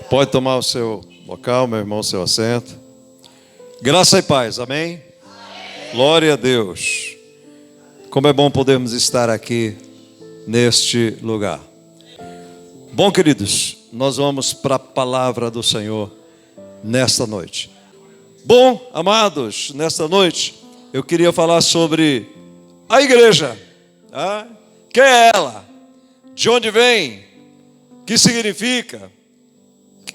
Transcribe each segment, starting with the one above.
Pode tomar o seu local, meu irmão, seu assento. Graça e paz, amém? Glória a Deus. Como é bom podermos estar aqui neste lugar. Bom, queridos, nós vamos para a palavra do Senhor nesta noite. Bom, amados, nesta noite eu queria falar sobre a igreja. Quem é ela? De onde vem? O que significa?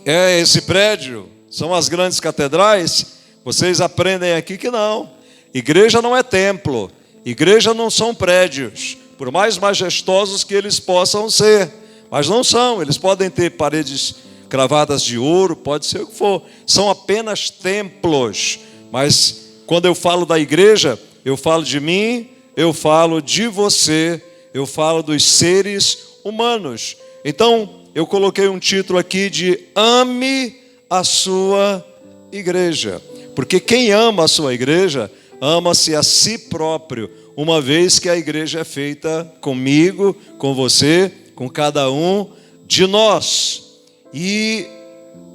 É esse prédio? São as grandes catedrais? Vocês aprendem aqui que não. Igreja não é templo. Igreja não são prédios, por mais majestosos que eles possam ser. Mas não são. Eles podem ter paredes cravadas de ouro, pode ser o que for. São apenas templos. Mas quando eu falo da igreja, eu falo de mim, eu falo de você, eu falo dos seres humanos. Então, eu coloquei um título aqui de Ame a sua igreja. Porque quem ama a sua igreja, ama-se a si próprio, uma vez que a igreja é feita comigo, com você, com cada um de nós. E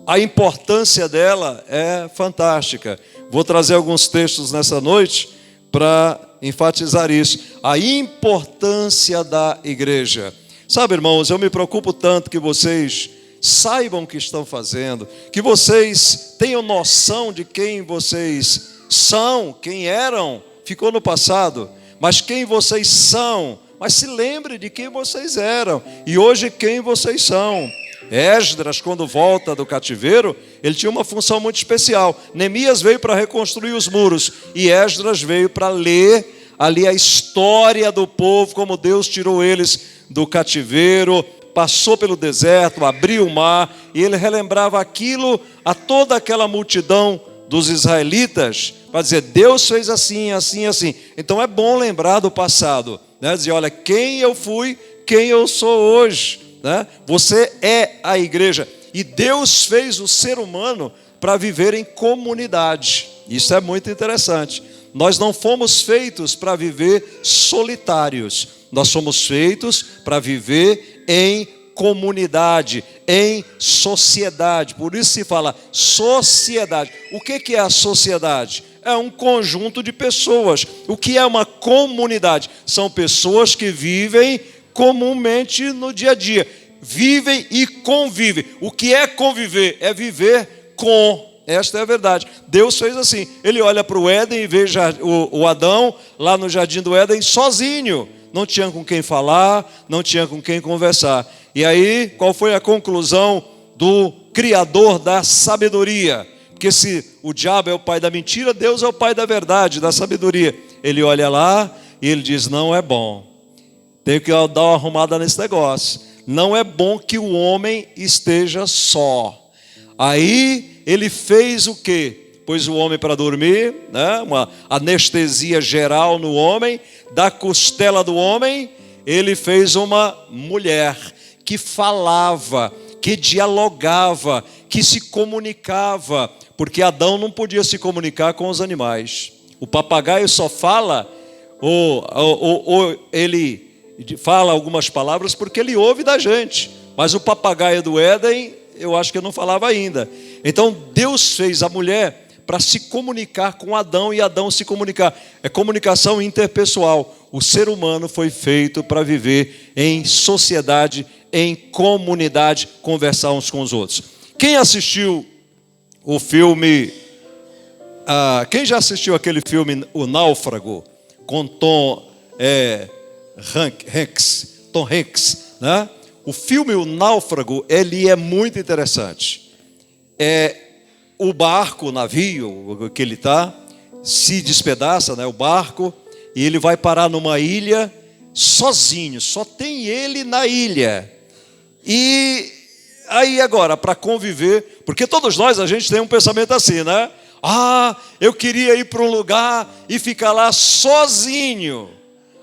a importância dela é fantástica. Vou trazer alguns textos nessa noite para enfatizar isso. A importância da igreja. Sabe, irmãos, eu me preocupo tanto que vocês saibam o que estão fazendo, que vocês tenham noção de quem vocês são, quem eram, ficou no passado, mas quem vocês são, mas se lembre de quem vocês eram, e hoje quem vocês são. Esdras, quando volta do cativeiro, ele tinha uma função muito especial. Neemias veio para reconstruir os muros, e Esdras veio para ler ali a história do povo, como Deus tirou eles do cativeiro, passou pelo deserto, abriu o mar, e ele relembrava aquilo a toda aquela multidão dos israelitas, para dizer, Deus fez assim, assim, assim. Então é bom lembrar do passado, né? Dizer, olha, quem eu fui, quem eu sou hoje, né? Você é a igreja, e Deus fez o ser humano para viver em comunidade. Isso é muito interessante. Nós não fomos feitos para viver solitários, nós somos feitos para viver em comunidade, em sociedade. Por isso se fala sociedade. O que é a sociedade? É um conjunto de pessoas. O que é uma comunidade? São pessoas que vivem comumente no dia a dia. Vivem e convivem. O que é conviver? É viver com. Esta é a verdade. Deus fez assim. Ele olha para o Éden e vê o Adão lá no jardim do Éden sozinho. Não tinha com quem falar, não tinha com quem conversar. E aí, qual foi a conclusão do Criador da sabedoria? Porque se o diabo é o pai da mentira, Deus é o pai da verdade, da sabedoria. Ele olha lá e ele diz, não é bom. Tenho que dar uma arrumada nesse negócio. Não é bom que o homem esteja só. Aí ele fez o quê? Pôs o homem para dormir, né? Uma anestesia geral no homem. Da costela do homem, ele fez uma mulher que falava, que dialogava, que se comunicava, porque Adão não podia se comunicar com os animais. O papagaio só fala, ou ele fala algumas palavras porque ele ouve da gente, mas o papagaio do Éden, eu acho que não falava ainda. Então Deus fez a mulher para se comunicar com Adão e Adão se comunicar. É comunicação interpessoal. O ser humano foi feito para viver em sociedade, em comunidade, conversar uns com os outros. Quem assistiu o filme... quem já assistiu aquele filme O Náufrago, com Tom Hanks, né? O filme O Náufrago, ele é muito interessante. O barco, o navio que ele está, se despedaça, né, o barco, e ele vai parar numa ilha sozinho, só tem ele na ilha. E aí agora, para conviver, porque todos nós, a gente tem um pensamento assim, né? Eu queria ir para um lugar e ficar lá sozinho.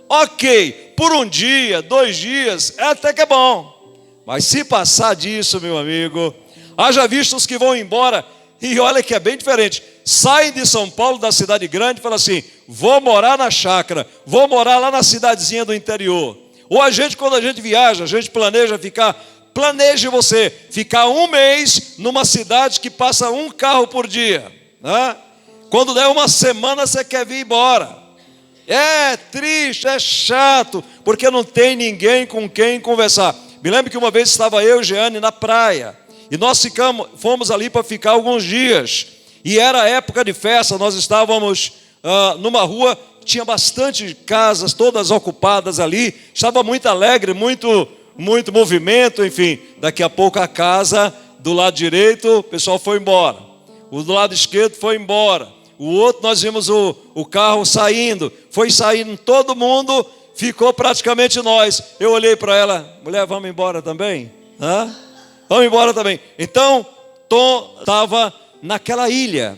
Ok, por um dia, 2 dias, até que é bom. Mas se passar disso, meu amigo, haja visto os que vão embora. E olha que é bem diferente. Saem de São Paulo, da cidade grande, e falam assim, vou morar na chácara, vou morar lá na cidadezinha do interior. Ou a gente, quando a gente viaja, a gente planeja ficar planeje você ficar um mês numa cidade que passa um carro por dia, né? Quando der uma semana você quer vir embora. É triste, é chato, porque não tem ninguém com quem conversar. Me lembro que uma vez estava eu e Jeane na praia, e nós fomos ali para ficar alguns dias, e era época de festa. Nós estávamos numa rua, tinha bastante casas, todas ocupadas ali, estava muito alegre, muito movimento, enfim. Daqui a pouco a casa do lado direito, o pessoal foi embora, o do lado esquerdo foi embora, o outro nós vimos o carro saindo, foi saindo todo mundo, ficou praticamente nós. Eu olhei para ela: mulher, vamos embora também? Hã? Vamos embora também. Então, Tom estava naquela ilha.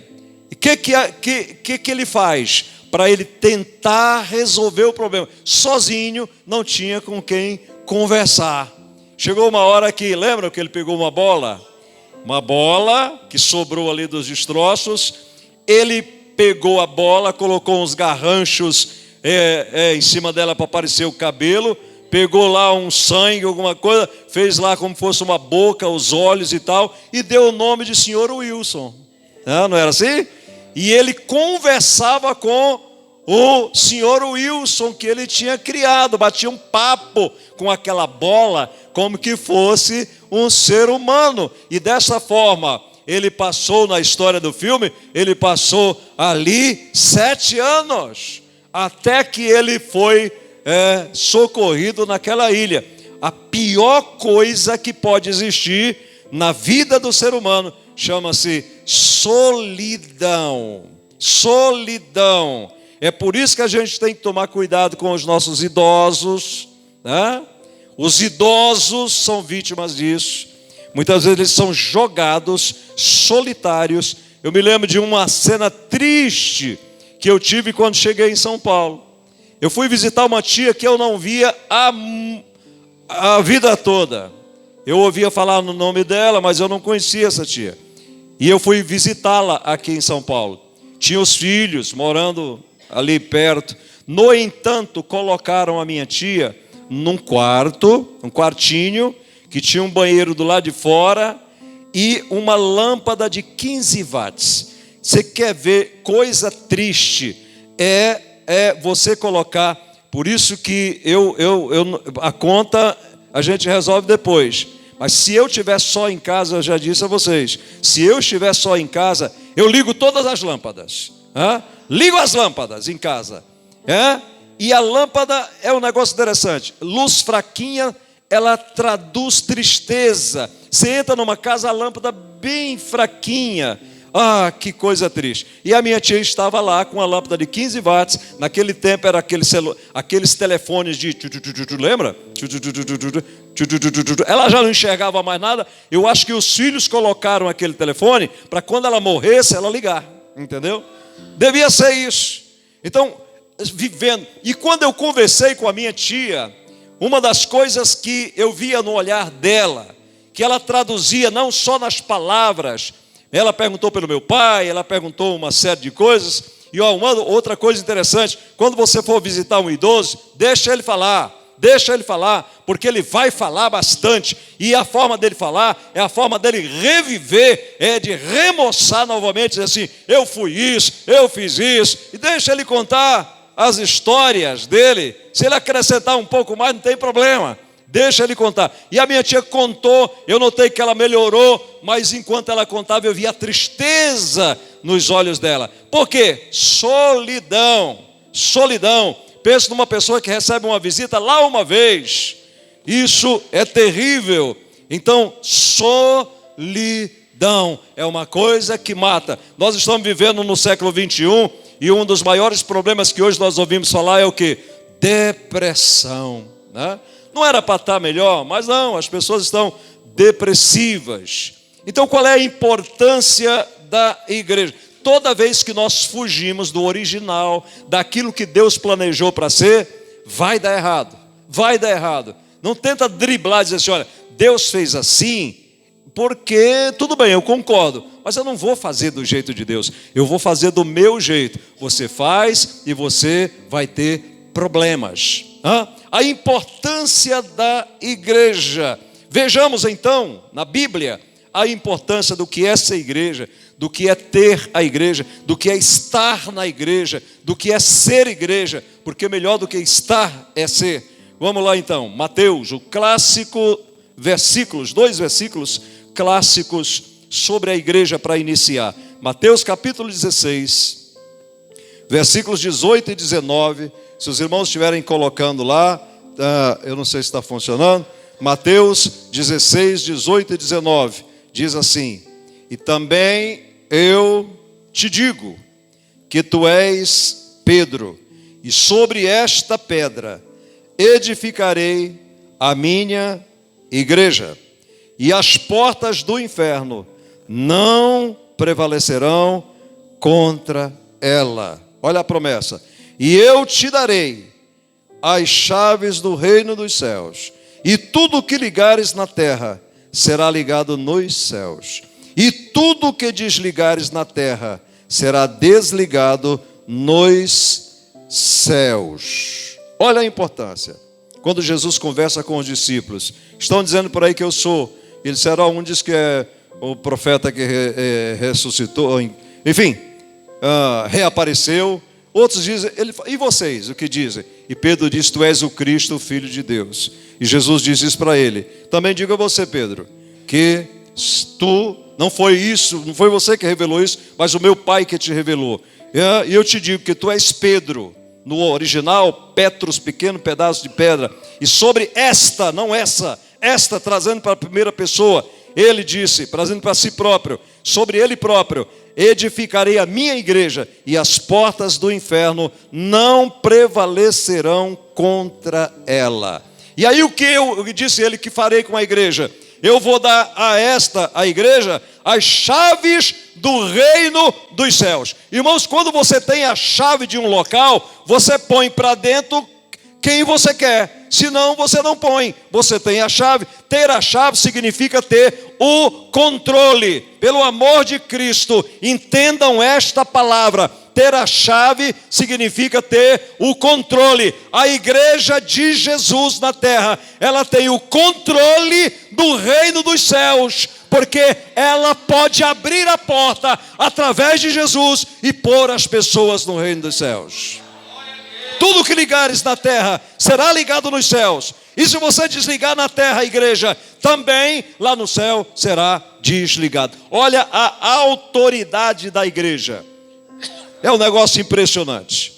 E o que ele faz? Para ele tentar resolver o problema. Sozinho, não tinha com quem conversar. Chegou uma hora que, lembram que ele pegou uma bola que sobrou ali dos destroços. Ele pegou a bola, colocou uns garranchos em cima dela para aparecer o cabelo, pegou lá um sangue, alguma coisa, fez lá como fosse uma boca, os olhos e tal, e deu o nome de Sr. Wilson. Não era assim? E ele conversava com o Sr. Wilson que ele tinha criado, batia um papo com aquela bola como que fosse um ser humano. E dessa forma, ele passou, na história do filme, ele passou ali 7 anos, até que ele foi socorrido naquela ilha. A pior coisa que pode existir na vida do ser humano chama-se solidão. Solidão. É por isso que a gente tem que tomar cuidado com os nossos idosos, né? Os idosos são vítimas disso. Muitas vezes eles são jogados solitários. Eu me lembro de uma cena triste que eu tive quando cheguei em São Paulo. Eu fui visitar uma tia que eu não via a vida toda. Eu ouvia falar no nome dela, mas eu não conhecia essa tia. E eu fui visitá-la aqui em São Paulo. Tinha os filhos morando ali perto. No entanto, colocaram a minha tia num quarto, um quartinho, que tinha um banheiro do lado de fora e uma lâmpada de 15 watts. Você quer ver coisa triste? É você colocar. Por isso que a conta a gente resolve depois. Mas se eu estiver só em casa, eu já disse a vocês, se eu estiver só em casa, eu ligo todas as lâmpadas. Ligo as lâmpadas em casa. E a lâmpada é um negócio interessante. Luz fraquinha, ela traduz tristeza. Você entra numa casa, a lâmpada bem fraquinha. Ah, que coisa triste. E a minha tia estava lá com a lâmpada de 15 watts. Naquele tempo era aqueles telefones de... Lembra? Ela já não enxergava mais nada. Eu acho que os filhos colocaram aquele telefone para quando ela morresse, ela ligar. Entendeu? Devia ser isso. Então, vivendo. E quando eu conversei com a minha tia, uma das coisas que eu via no olhar dela, que ela traduzia não só nas palavras, ela perguntou pelo meu pai, ela perguntou uma série de coisas. E outra coisa interessante, quando você for visitar um idoso, deixa ele falar, porque ele vai falar bastante. E a forma dele falar é a forma dele reviver, de remoçar novamente, dizer assim, eu fui isso, eu fiz isso, e deixa ele contar as histórias dele. Se ele acrescentar um pouco mais, não tem problema. Deixa ele contar. E a minha tia contou, eu notei que ela melhorou, mas enquanto ela contava, eu via a tristeza nos olhos dela. Por quê? Solidão. Solidão. Penso numa pessoa que recebe uma visita lá uma vez. Isso é terrível. Então, solidão é uma coisa que mata. Nós estamos vivendo no século 21 e um dos maiores problemas que hoje nós ouvimos falar é o quê? Depressão, né? Não era para estar melhor, mas não, as pessoas estão depressivas. Então, qual é a importância da igreja? Toda vez que nós fugimos do original, daquilo que Deus planejou para ser, vai dar errado, vai dar errado. Não tenta driblar e dizer assim, olha, Deus fez assim, porque, tudo bem, eu concordo, mas eu não vou fazer do jeito de Deus, eu vou fazer do meu jeito. Você faz e você vai ter problemas. A importância da igreja. Vejamos então, na Bíblia, a importância do que é ser igreja, do que é ter a igreja, do que é estar na igreja, do que é ser igreja, porque melhor do que estar é ser. Vamos lá então, Mateus, o clássico versículos, 2 versículos clássicos sobre a igreja para iniciar. Mateus capítulo 16, versículos 18 e 19. Se os irmãos estiverem colocando lá, eu não sei se está funcionando. Mateus 16, 18 e 19. Diz assim: e também eu te digo que tu és Pedro, e sobre esta pedra edificarei a minha igreja, e as portas do inferno não prevalecerão contra ela. Olha a promessa: e eu te darei as chaves do reino dos céus, e tudo o que ligares na terra será ligado nos céus, e tudo o que desligares na terra será desligado nos céus. Olha a importância. Quando Jesus conversa com os discípulos, estão dizendo por aí que eu sou. Ele disseram, um diz que é o profeta que ressuscitou, enfim, reapareceu. Outros dizem, e vocês, o que dizem? E Pedro diz, tu és o Cristo, o Filho de Deus. E Jesus diz isso para ele. Também digo a você, Pedro, que tu, não foi você que revelou isso, mas o meu Pai que te revelou. E eu te digo que tu és Pedro, no original, Petros, pequeno pedaço de pedra. E sobre esta, não essa trazendo para a primeira pessoa, ele disse, trazendo para si próprio, sobre ele próprio, edificarei a minha igreja, e as portas do inferno não prevalecerão contra ela. E aí o que eu disse ele que farei com a igreja? Eu vou dar a igreja, as chaves do reino dos céus. Irmãos, quando você tem a chave de um local, você põe para dentro quem você quer. Senão você não põe. Você tem a chave. Ter a chave significa ter o controle. Pelo amor de Cristo, entendam esta palavra. Ter a chave significa ter o controle. A igreja de Jesus na terra, ela tem o controle do reino dos céus, porque ela pode abrir a porta através de Jesus e pôr as pessoas no reino dos céus. Tudo que ligares na terra será ligado nos céus. E se você desligar na terra, a igreja, também lá no céu será desligado. Olha a autoridade da igreja. É um negócio impressionante.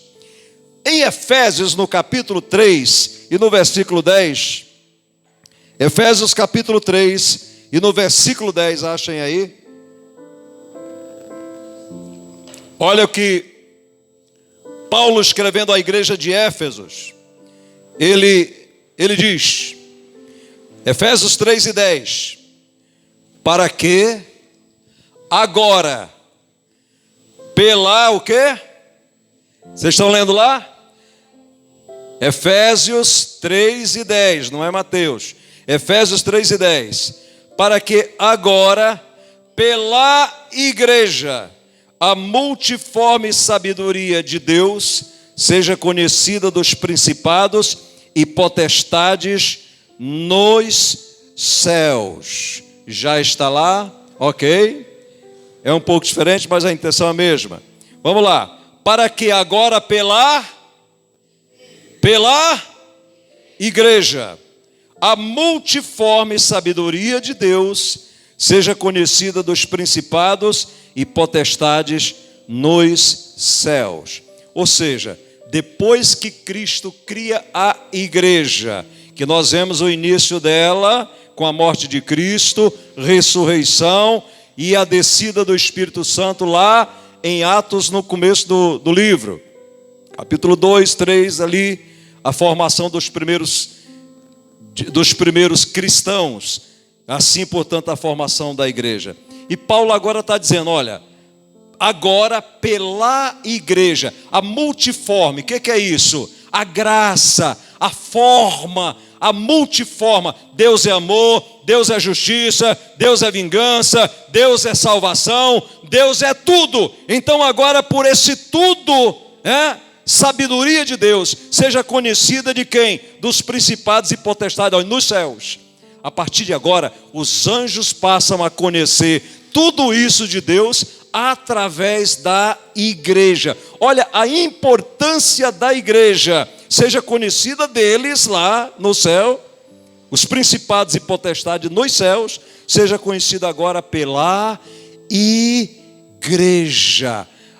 Em Efésios, no capítulo 3 e no versículo 10, Efésios capítulo 3 e no versículo 10, achem aí. Olha o que Paulo, escrevendo à igreja de Éfesos, ele diz, Efésios 3 e 10, para que agora, pela o quê? Vocês estão lendo lá? Efésios 3 e 10, não é Mateus. Efésios 3 e 10. Para que agora, pela igreja, a multiforme sabedoria de Deus seja conhecida dos principados e potestades nos céus. Já está lá? Ok? É um pouco diferente, mas a intenção é a mesma. Vamos lá. Para que agora pela igreja, a multiforme sabedoria de Deus seja conhecida dos principados e potestades nos céus. Ou seja, depois que Cristo cria a igreja, que nós vemos o início dela com a morte de Cristo, ressurreição e a descida do Espírito Santo lá em Atos, no começo do livro. Capítulo 2, 3, ali, a formação dos primeiros cristãos. Assim, portanto, a formação da igreja. E Paulo agora está dizendo, olha, agora pela igreja, a multiforme, o que é isso? A graça, a forma, a multiforma. Deus é amor, Deus é justiça, Deus é vingança, Deus é salvação, Deus é tudo. Então agora por esse tudo, sabedoria de Deus, seja conhecida de quem? Dos principados e potestades nos céus. a partir de agora, os anjos passam a conhecer tudo isso de Deus através da igreja. Olha, a importância da igreja, seja conhecida deles lá no céu, os principados e potestades nos céus, seja conhecida agora pela igreja.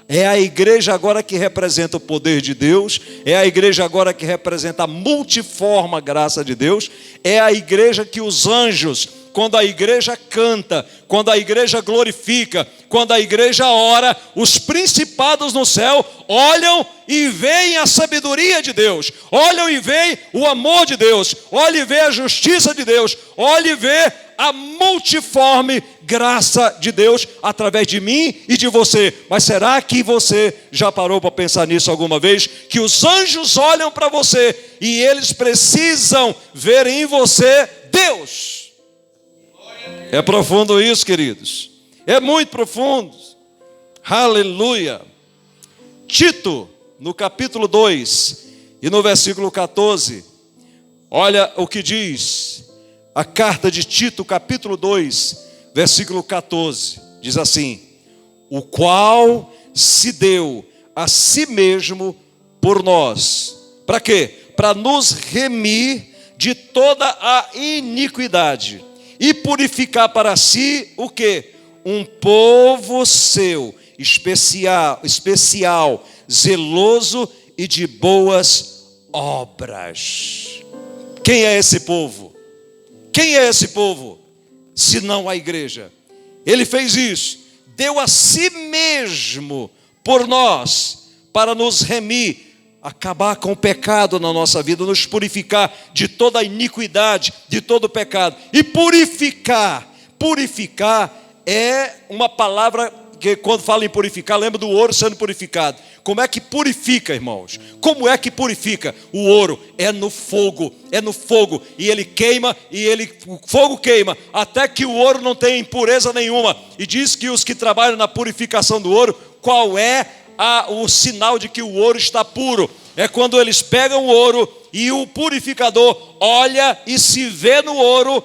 É a igreja agora que representa o poder de Deus, é a igreja agora que representa a multiforme graça de Deus, é a igreja que os anjos, quando a igreja canta, quando a igreja glorifica, quando a igreja ora, os principados no céu olham e veem a sabedoria de Deus, olham e veem o amor de Deus, olham e veem a justiça de Deus, olham e veem a multiforme graça de Deus através de mim e de você. Mas será que você já parou para pensar nisso alguma vez? Que os anjos olham para você e eles precisam ver em você Deus. É profundo isso, queridos. É muito profundo. Aleluia. Tito, no capítulo 2 e no versículo 14, olha o que diz a carta de Tito, capítulo 2, versículo 14, diz assim: o qual se deu a si mesmo por nós. Para quê? Para nos remir de toda a iniquidade e purificar para si o quê? Um povo seu, especial, zeloso e de boas obras. Quem é esse povo? Quem é esse povo? Senão a igreja. Ele fez isso, deu a si mesmo por nós, para nos remir, acabar com o pecado na nossa vida, nos purificar de toda a iniquidade, de todo o pecado. E purificar é uma palavra que, quando fala em purificar, lembra do ouro sendo purificado. Como é que purifica, irmãos? Como é que purifica? O ouro é no fogo, e ele queima, o fogo queima, até que o ouro não tem impureza nenhuma. E diz que os que trabalham na purificação do ouro, qual é o sinal de que o ouro está puro? É quando eles pegam o ouro e o purificador olha e se vê no ouro,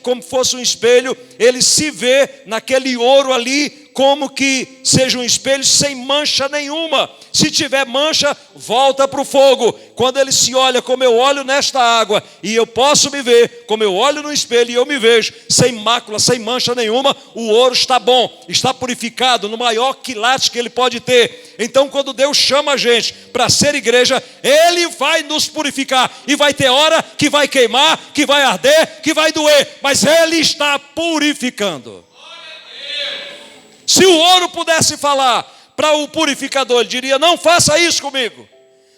como fosse um espelho, ele se vê naquele ouro ali, como que seja um espelho sem mancha nenhuma. Se tiver mancha, volta para o fogo. Quando ele se olha como eu olho nesta água, e eu posso me ver, como eu olho no espelho e eu me vejo, sem mácula, sem mancha nenhuma, o ouro está bom, está purificado, no maior quilate que ele pode ter. Então quando Deus chama a gente para ser igreja, Ele vai nos purificar, e vai ter hora que vai queimar, que vai arder, que vai doer, mas Ele está purificando. Se o ouro pudesse falar para o purificador, ele diria: não faça isso comigo,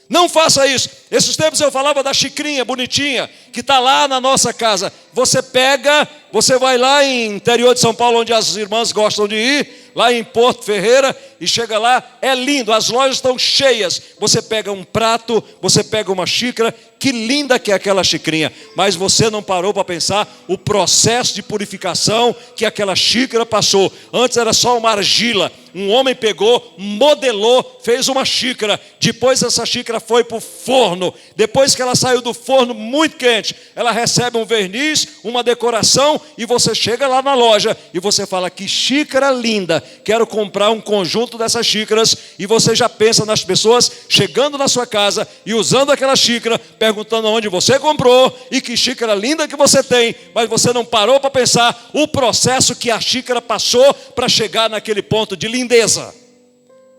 não faça isso. Esses tempos eu falava da xicrinha bonitinha, que está lá na nossa casa. Você pega, você vai lá em interior de São Paulo, onde as irmãs gostam de ir, lá em Porto Ferreira, e chega lá, é lindo, as lojas estão cheias. Você pega um prato, você pega uma xícara, que linda que é aquela xicrinha, mas você não parou para pensar o processo de purificação que aquela xícara passou. Antes era só uma argila, um homem pegou, modelou, fez uma xícara, depois essa xícara foi para o forno, depois que ela saiu do forno muito quente, ela recebe um verniz, uma decoração, e você chega lá na loja, e você fala: que xícara linda, quero comprar um conjunto dessas xícaras. E você já pensa nas pessoas chegando na sua casa e usando aquela xícara, perguntando onde você comprou e que xícara linda que você tem, mas você não parou para pensar o processo que a xícara passou para chegar naquele ponto de lindeza.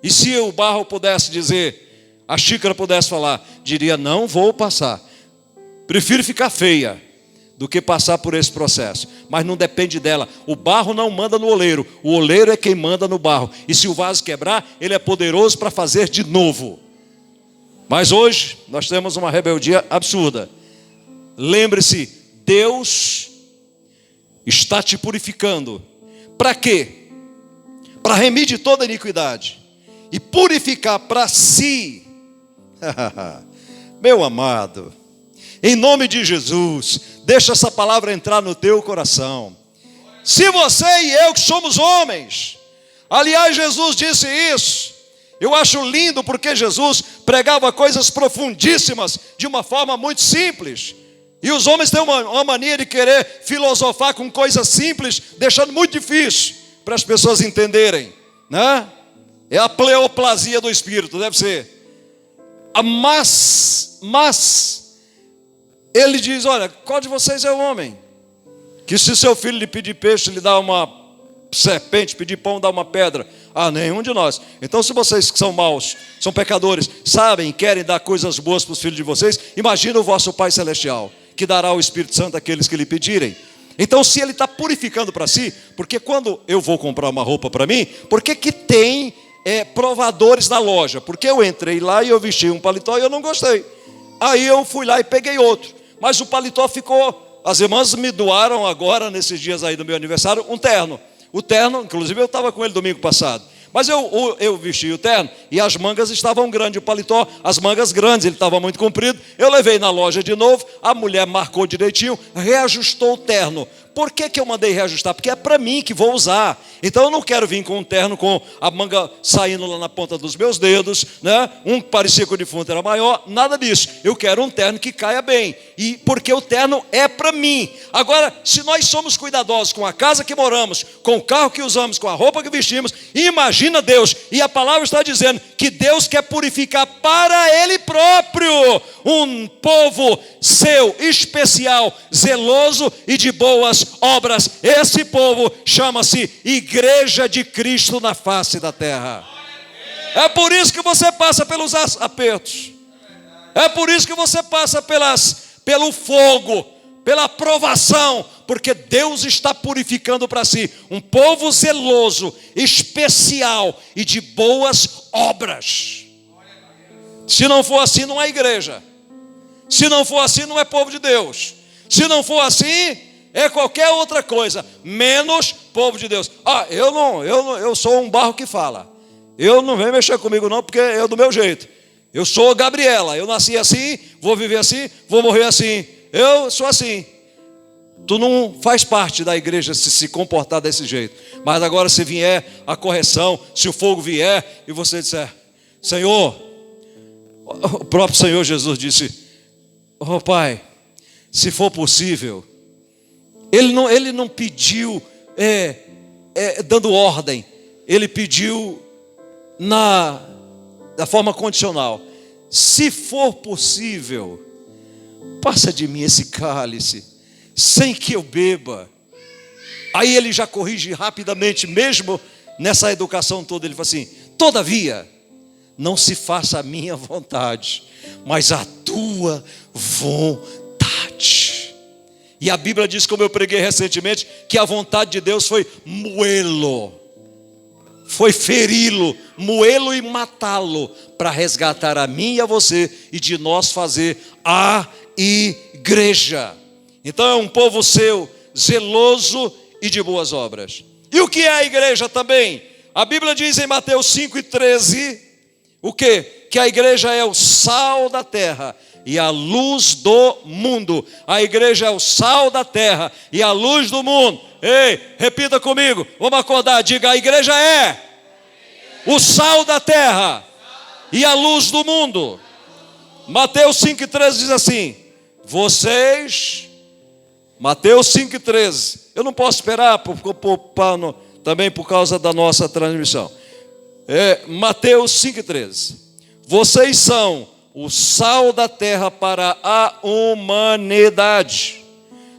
E se o barro pudesse dizer, a xícara pudesse falar, diria: não vou passar, prefiro ficar feia do que passar por esse processo. Mas não depende dela, o barro não manda no oleiro, o oleiro é quem manda no barro, e se o vaso quebrar, ele é poderoso para fazer de novo. Mas hoje nós temos uma rebeldia absurda. Lembre-se, Deus está te purificando. Para quê? Para remir de toda iniquidade e purificar para si. Meu amado, em nome de Jesus, deixa essa palavra entrar no teu coração. Se você e eu que somos homens, aliás, Jesus disse isso. Eu acho lindo porque Jesus pregava coisas profundíssimas de uma forma muito simples. E os homens têm uma mania de querer filosofar com coisas simples, deixando muito difícil para as pessoas entenderem, né? É a pleoplasia do espírito, deve ser. Mas ele diz, olha, qual de vocês é o homem? Que se seu filho lhe pedir peixe, lhe dá uma serpente, pedir pão, dá uma pedra. Ah, nenhum de nós. Então, se vocês que são maus, são pecadores, sabem, querem dar coisas boas para os filhos de vocês, imagina o vosso Pai Celestial, que dará o Espírito Santo àqueles que lhe pedirem. Então, se ele está purificando para si, porque quando eu vou comprar uma roupa para mim, por que tem provadores na loja? Porque eu entrei lá e eu vesti um paletó e eu não gostei. Aí eu fui lá e peguei outro. Mas o paletó ficou... As irmãs me doaram agora, nesses dias aí do meu aniversário, um terno. O terno, inclusive eu estava com ele domingo passado. Mas eu vesti o terno e as mangas estavam grandes, o paletó, as mangas grandes, ele estava muito comprido. Eu levei na loja de novo, a mulher marcou direitinho, reajustou o terno. Por que eu mandei reajustar? Porque é para mim que vou usar. Então eu não quero vir com um terno com a manga saindo lá na ponta dos meus dedos, né? Um que parecia que o defunto era maior, nada disso. Eu quero um terno que caia bem. E porque o terno é para mim. Agora, se nós somos cuidadosos com a casa que moramos, com o carro que usamos, com a roupa que vestimos, imagina Deus. E a palavra está dizendo que Deus quer purificar para Ele próprio um povo seu, especial, zeloso e de boas obras. Esse povo chama-se Igreja de Cristo na face da terra. É por isso que você passa pelos apertos. É por isso que você passa pelo fogo, pela provação, porque Deus está purificando para si um povo zeloso, especial e de boas obras. Se não for assim, não é igreja. Se não for assim, não é povo de Deus. Se não for assim, é qualquer outra coisa, menos povo de Deus. Eu sou um barro que fala. Eu não venho mexer comigo não, porque é do meu jeito. Eu sou Gabriela, eu nasci assim, vou viver assim, vou morrer assim. Eu sou assim. Tu não faz parte da igreja se comportar desse jeito. Mas agora se vier a correção, se o fogo vier e você disser, Senhor, o próprio Senhor Jesus disse, oh Pai, se for possível. Ele não pediu dando ordem. Ele pediu da forma condicional. Se for possível, passa de mim esse cálice, sem que eu beba. Aí ele já corrige rapidamente, mesmo nessa educação toda. Ele fala assim, todavia, não se faça a minha vontade, mas a tua vontade. E a Bíblia diz, como eu preguei recentemente, que a vontade de Deus foi moê-lo, foi feri-lo, moê-lo e matá-lo, para resgatar a mim e a você, e de nós fazer a igreja. Então é um povo seu, zeloso e de boas obras. E o que é a igreja também? A Bíblia diz em Mateus 5:13, o quê? Que a igreja é o sal da terra e a luz do mundo. A igreja é o sal da terra e a luz do mundo. Ei, repita comigo, vamos acordar, diga, a igreja é o sal da terra e a luz do mundo. Mateus 5:13 diz assim, Mateus 5:13, eu não posso esperar também por causa da nossa transmissão. Mateus 5:13, vocês são o sal da terra para a humanidade.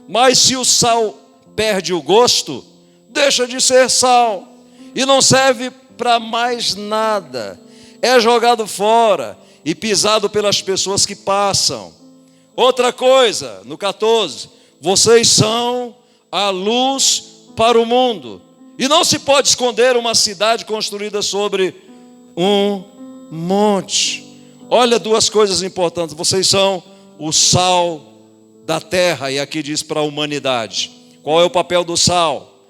Mas se o sal perde o gosto, deixa de ser sal e não serve para mais nada. É jogado fora e pisado pelas pessoas que passam. Outra coisa, no 14, vocês são a luz para o mundo. E não se pode esconder uma cidade construída sobre um monte. Olha duas coisas importantes. Vocês são o sal da terra. E aqui diz para a humanidade. Qual é o papel do sal?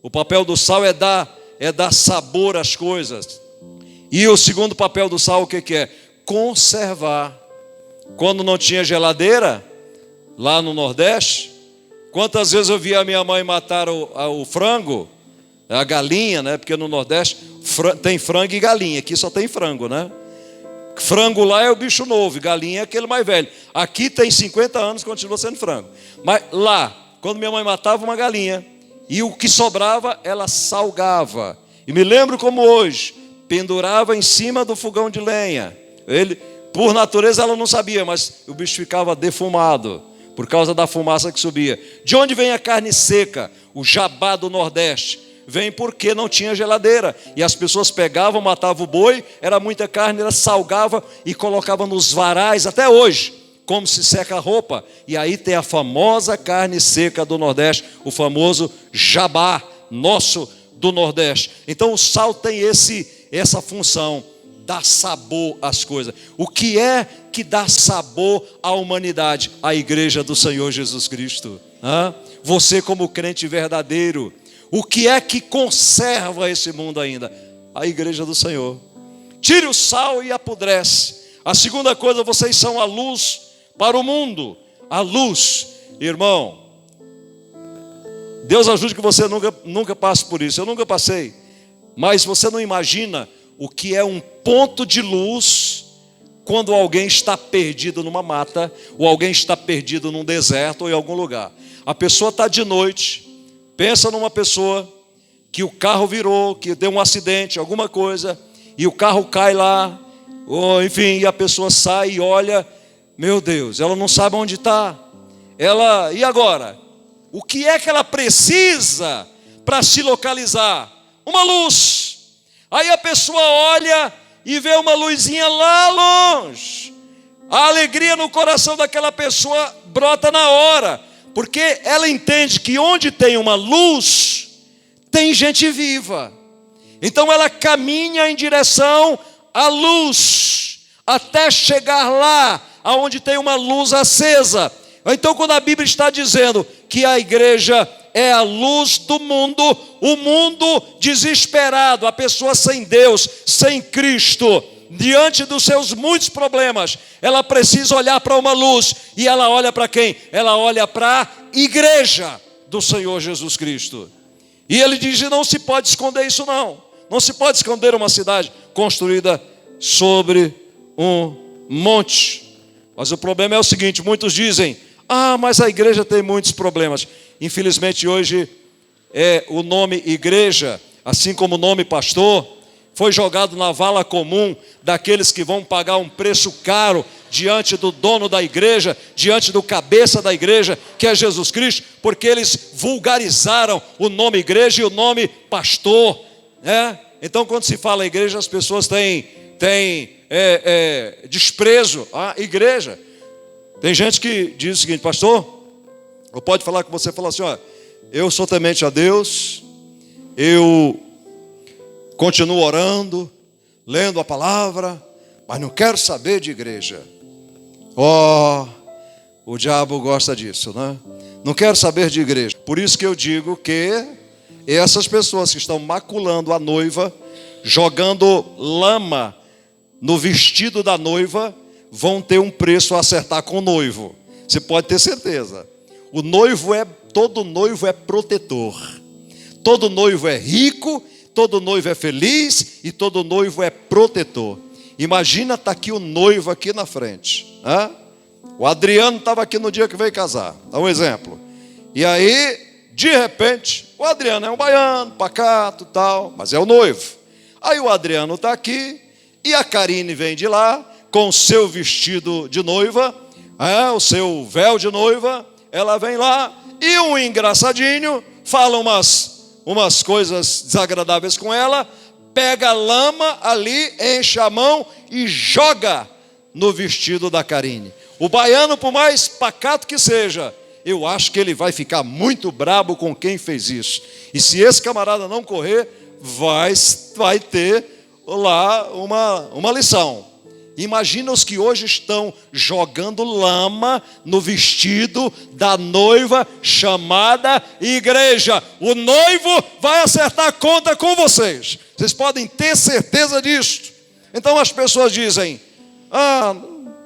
O papel do sal é dar sabor às coisas. E o segundo papel do sal, o que é? Conservar. Quando não tinha geladeira, lá no Nordeste, quantas vezes eu vi a minha mãe matar o frango, a galinha, né? Porque no Nordeste tem frango e galinha, aqui só tem frango, né? Frango lá é o bicho novo, galinha é aquele mais velho. Aqui tem 50 anos, continua sendo frango. Mas lá, quando minha mãe matava uma galinha, e o que sobrava, ela salgava. E me lembro como hoje, pendurava em cima do fogão de lenha. Por natureza ela não sabia, mas o bicho ficava defumado, por causa da fumaça que subia. De onde vem a carne seca? O jabá do Nordeste. Vem porque não tinha geladeira. E as pessoas pegavam, matavam o boi, era muita carne, ela salgava e colocava nos varais, até hoje, como se seca a roupa. E aí tem a famosa carne seca do Nordeste, o famoso jabá nosso do Nordeste. Então o sal tem essa função, dar sabor às coisas. O que é que dá sabor à humanidade? A igreja do Senhor Jesus Cristo. Você como crente verdadeiro, o que é que conserva esse mundo ainda? A igreja do Senhor. Tire o sal e apodrece. A segunda coisa, vocês são a luz para o mundo. A luz, irmão. Deus ajude que você nunca passe por isso. Eu nunca passei. Mas você não imagina o que é um ponto de luz quando alguém está perdido numa mata, ou alguém está perdido num deserto ou em algum lugar. A pessoa está de noite. Pensa numa pessoa que o carro virou, que deu um acidente, alguma coisa, e o carro cai lá, ou enfim, e a pessoa sai e olha, meu Deus, ela não sabe onde está. E agora? O que é que ela precisa para se localizar? Uma luz. Aí a pessoa olha e vê uma luzinha lá longe. A alegria no coração daquela pessoa brota na hora. Porque ela entende que onde tem uma luz, tem gente viva. Então ela caminha em direção à luz, até chegar lá, aonde tem uma luz acesa. Então quando a Bíblia está dizendo que a igreja é a luz do mundo, o mundo desesperado, a pessoa sem Deus, sem Cristo, diante dos seus muitos problemas, ela precisa olhar para uma luz. E ela olha para quem? Ela olha para a igreja do Senhor Jesus Cristo. E ele diz, não se pode esconder isso não. Não se pode esconder uma cidade construída sobre um monte. Mas o problema é o seguinte, muitos dizem, mas a igreja tem muitos problemas. Infelizmente hoje o nome igreja, assim como o nome pastor, foi jogado na vala comum daqueles que vão pagar um preço caro diante do dono da igreja, diante do cabeça da igreja, que é Jesus Cristo, porque eles vulgarizaram o nome igreja e o nome pastor. Então quando se fala igreja, as pessoas têm desprezo à igreja. Tem gente que diz o seguinte, pastor, ou pode falar com você, fala assim, eu sou temente a Deus, eu continuo orando, lendo a palavra, mas não quero saber de igreja. O diabo gosta disso, né? Não quero saber de igreja. Por isso que eu digo que essas pessoas que estão maculando a noiva, jogando lama no vestido da noiva, vão ter um preço a acertar com o noivo. Você pode ter certeza. Todo noivo é protetor. Todo noivo é rico, todo noivo é feliz e todo noivo é protetor. Imagina estar aqui o noivo aqui na frente. O Adriano estava aqui no dia que veio casar. Dá um exemplo. E aí, de repente, o Adriano é um baiano, pacato, tal, mas é o noivo. Aí o Adriano está aqui e a Karine vem de lá com o seu vestido de noiva, o seu véu de noiva. Ela vem lá e um engraçadinho fala umas coisas desagradáveis com ela, pega a lama ali, enche a mão e joga no vestido da Karine. O baiano, por mais pacato que seja, eu acho que ele vai ficar muito brabo com quem fez isso. E se esse camarada não correr, vai ter lá uma lição. Imagina os que hoje estão jogando lama no vestido da noiva chamada igreja. O noivo vai acertar a conta com vocês. Vocês podem ter certeza disso. Então as pessoas dizem,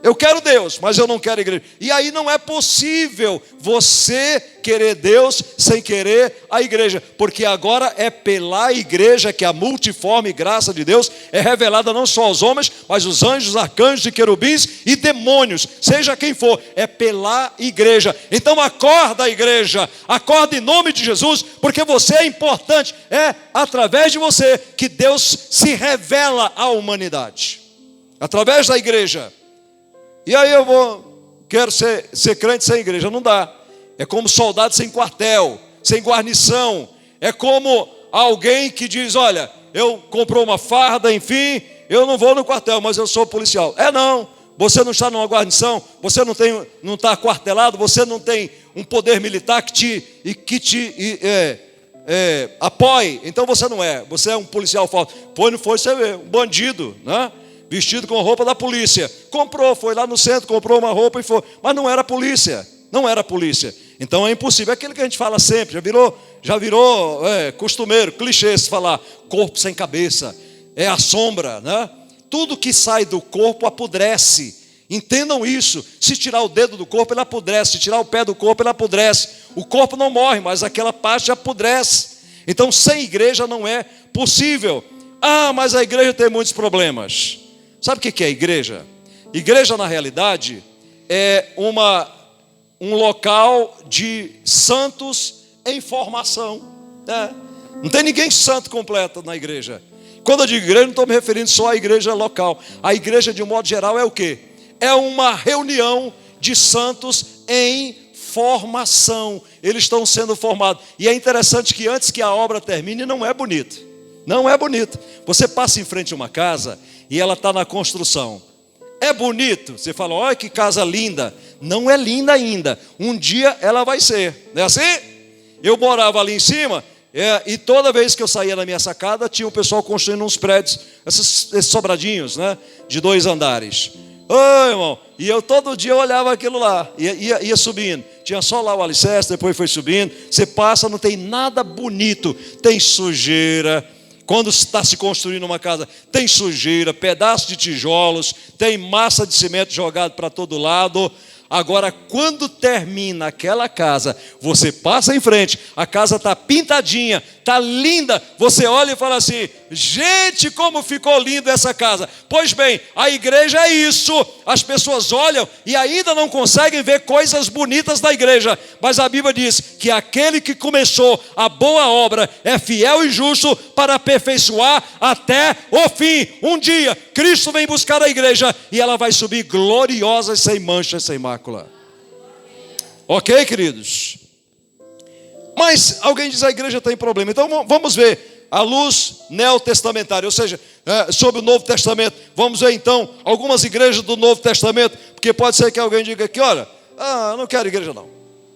Eu quero Deus, mas eu não quero a igreja. E aí não é possível você querer Deus sem querer a igreja. Porque agora é pela igreja que a multiforme graça de Deus é revelada não só aos homens, mas os anjos, arcanjos e querubins e demônios, seja quem for, é pela igreja. Então acorda, igreja, acorda em nome de Jesus, porque você é importante. É através de você que Deus se revela à humanidade. Através da igreja. E aí quero ser crente sem igreja, não dá. É como soldado sem quartel, sem guarnição. É como alguém que diz, olha, eu comprou uma farda, enfim, eu não vou no quartel, mas eu sou policial. Não, você não está numa guarnição, você não está aquartelado, você não tem um poder militar que te apoie. Então você não é, você é um policial falso. Não foi, você é um bandido, né? Vestido com a roupa da polícia, foi lá no centro, comprou uma roupa e foi, mas não era polícia, então é impossível, é aquilo que a gente fala sempre, já virou costumeiro, clichê se falar, corpo sem cabeça, é a sombra, né? Tudo que sai do corpo apodrece, entendam isso, se tirar o dedo do corpo ele apodrece, se tirar o pé do corpo ele apodrece, o corpo não morre, mas aquela parte apodrece, então sem igreja não é possível. Mas a igreja tem muitos problemas. Sabe o que é igreja? Igreja, na realidade, é um local de santos em formação. Não tem ninguém santo completo na igreja. Quando eu digo igreja, não estou me referindo só à igreja local. A igreja, de um modo geral, é o quê? É uma reunião de santos em formação. Eles estão sendo formados. E é interessante que antes que a obra termine, não é bonito. Não é bonito. Você passa em frente a uma casa e ela está na construção. É bonito? Você fala, olha que casa linda. Não é linda ainda. Um dia ela vai ser. Não é assim? Eu morava ali em cima e toda vez que eu saía da minha sacada, tinha um pessoal construindo uns prédios, esses sobradinhos, né, de 2 andares. Irmão, e eu todo dia olhava aquilo lá, ia subindo. Tinha só lá o alicerce, depois foi subindo. Você passa, não tem nada bonito. Tem sujeira. Quando está se construindo uma casa, tem sujeira, pedaço de tijolos, tem massa de cimento jogado para todo lado. Agora, quando termina aquela casa, você passa em frente, a casa está pintadinha, está linda. Você olha e fala assim, gente, como ficou linda essa casa. Pois bem, a igreja é isso. As pessoas olham e ainda não conseguem ver coisas bonitas da igreja. Mas a Bíblia diz que aquele que começou a boa obra é fiel e justo para aperfeiçoar até o fim. Um dia, Cristo vem buscar a igreja e ela vai subir gloriosa, sem mancha, sem mácula. Ok, queridos? Mas alguém diz, a igreja tem problema. Então vamos ver a luz neotestamentária, ou seja, sobre o Novo Testamento. Vamos ver então algumas igrejas do Novo Testamento, porque pode ser que alguém diga aqui, olha, eu não quero igreja não.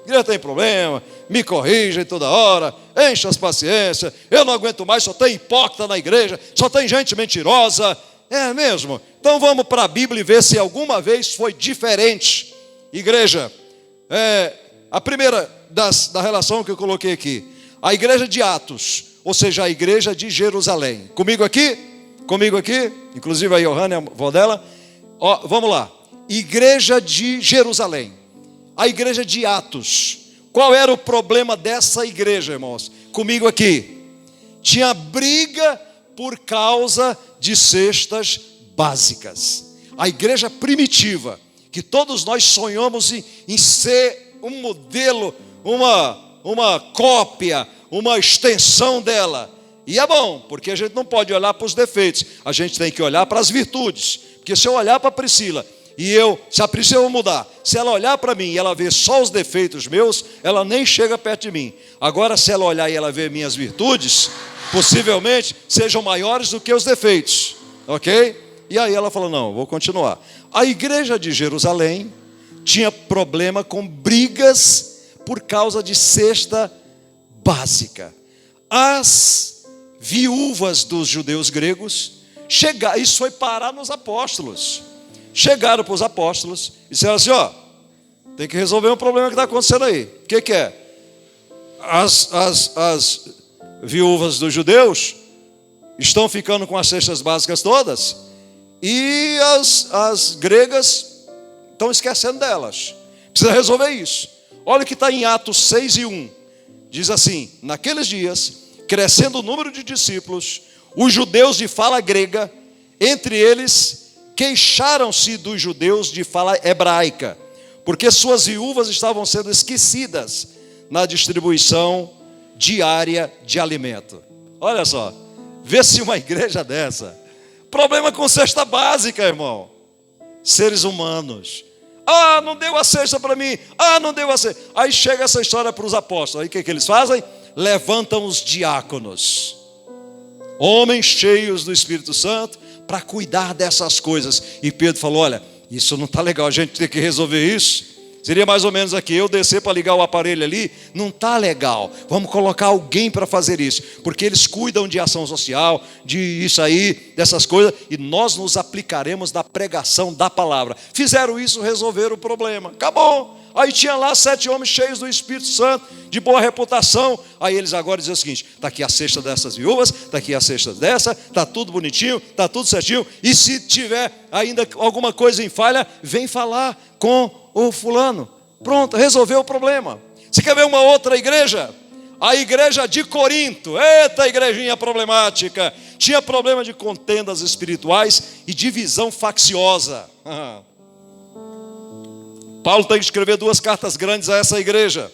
Igreja tem problema, me corrigem toda hora, enche as paciências, eu não aguento mais, só tem hipócrita na igreja, só tem gente mentirosa. É mesmo? Então vamos para a Bíblia e ver se alguma vez foi diferente. Igreja, a primeira da relação que eu coloquei aqui, a igreja de Atos, ou seja, a igreja de Jerusalém. Comigo aqui, inclusive a Johanna, a avó dela. Vamos lá, igreja de Jerusalém, a igreja de Atos. Qual era o problema dessa igreja, irmãos? Comigo aqui, tinha briga por causa de cestas básicas. A igreja primitiva, que todos nós sonhamos em ser um modelo, uma cópia, uma extensão dela. E é bom, porque a gente não pode olhar para os defeitos, a gente tem que olhar para as virtudes. Porque se eu olhar para a Priscila, se a Priscila mudar, se ela olhar para mim e ela ver só os defeitos meus, ela nem chega perto de mim. Agora, se ela olhar e ela ver minhas virtudes, possivelmente sejam maiores do que os defeitos. Ok? E aí ela falou, não, vou continuar. A igreja de Jerusalém tinha problema com brigas por causa de cesta básica. As viúvas dos judeus gregos chegaram, isso foi parar nos apóstolos. Chegaram para os apóstolos e disseram assim, tem que resolver um problema que está acontecendo aí. O que é? As viúvas dos judeus estão ficando com as cestas básicas todas, e as gregas estão esquecendo delas. Precisa resolver isso. Olha o que está em Atos 6:1. Diz assim: naqueles dias, crescendo o número de discípulos, os judeus de fala grega, entre eles, queixaram-se dos judeus de fala hebraica, porque suas viúvas estavam sendo esquecidas na distribuição diária de alimento. Olha só, vê se uma igreja dessa, problema com cesta básica, irmão. Seres humanos. Ah, não deu a cesta para mim. Ah, não deu a cesta. Aí chega essa história para os apóstolos. Aí o que eles fazem? Levantam os diáconos, homens cheios do Espírito Santo, para cuidar dessas coisas. E Pedro falou: olha, isso não está legal, a gente tem que resolver isso. Seria mais ou menos aqui, eu descer para ligar o aparelho ali, não está legal. Vamos colocar alguém para fazer isso, porque eles cuidam de ação social, de isso aí, dessas coisas, e nós nos aplicaremos na pregação da palavra. Fizeram isso, resolveram o problema, acabou. Aí tinha lá 7 homens cheios do Espírito Santo, de boa reputação. Aí eles agora dizem o seguinte: está aqui a cesta dessas viúvas, está aqui a cesta dessa, está tudo bonitinho, está tudo certinho. E se tiver ainda alguma coisa em falha, vem falar com o fulano. Pronto, resolveu o problema. Você quer ver uma outra igreja? A igreja de Corinto. Eita, igrejinha problemática. Tinha problema de contendas espirituais e divisão facciosa. Paulo tem que escrever 2 cartas grandes a essa igreja.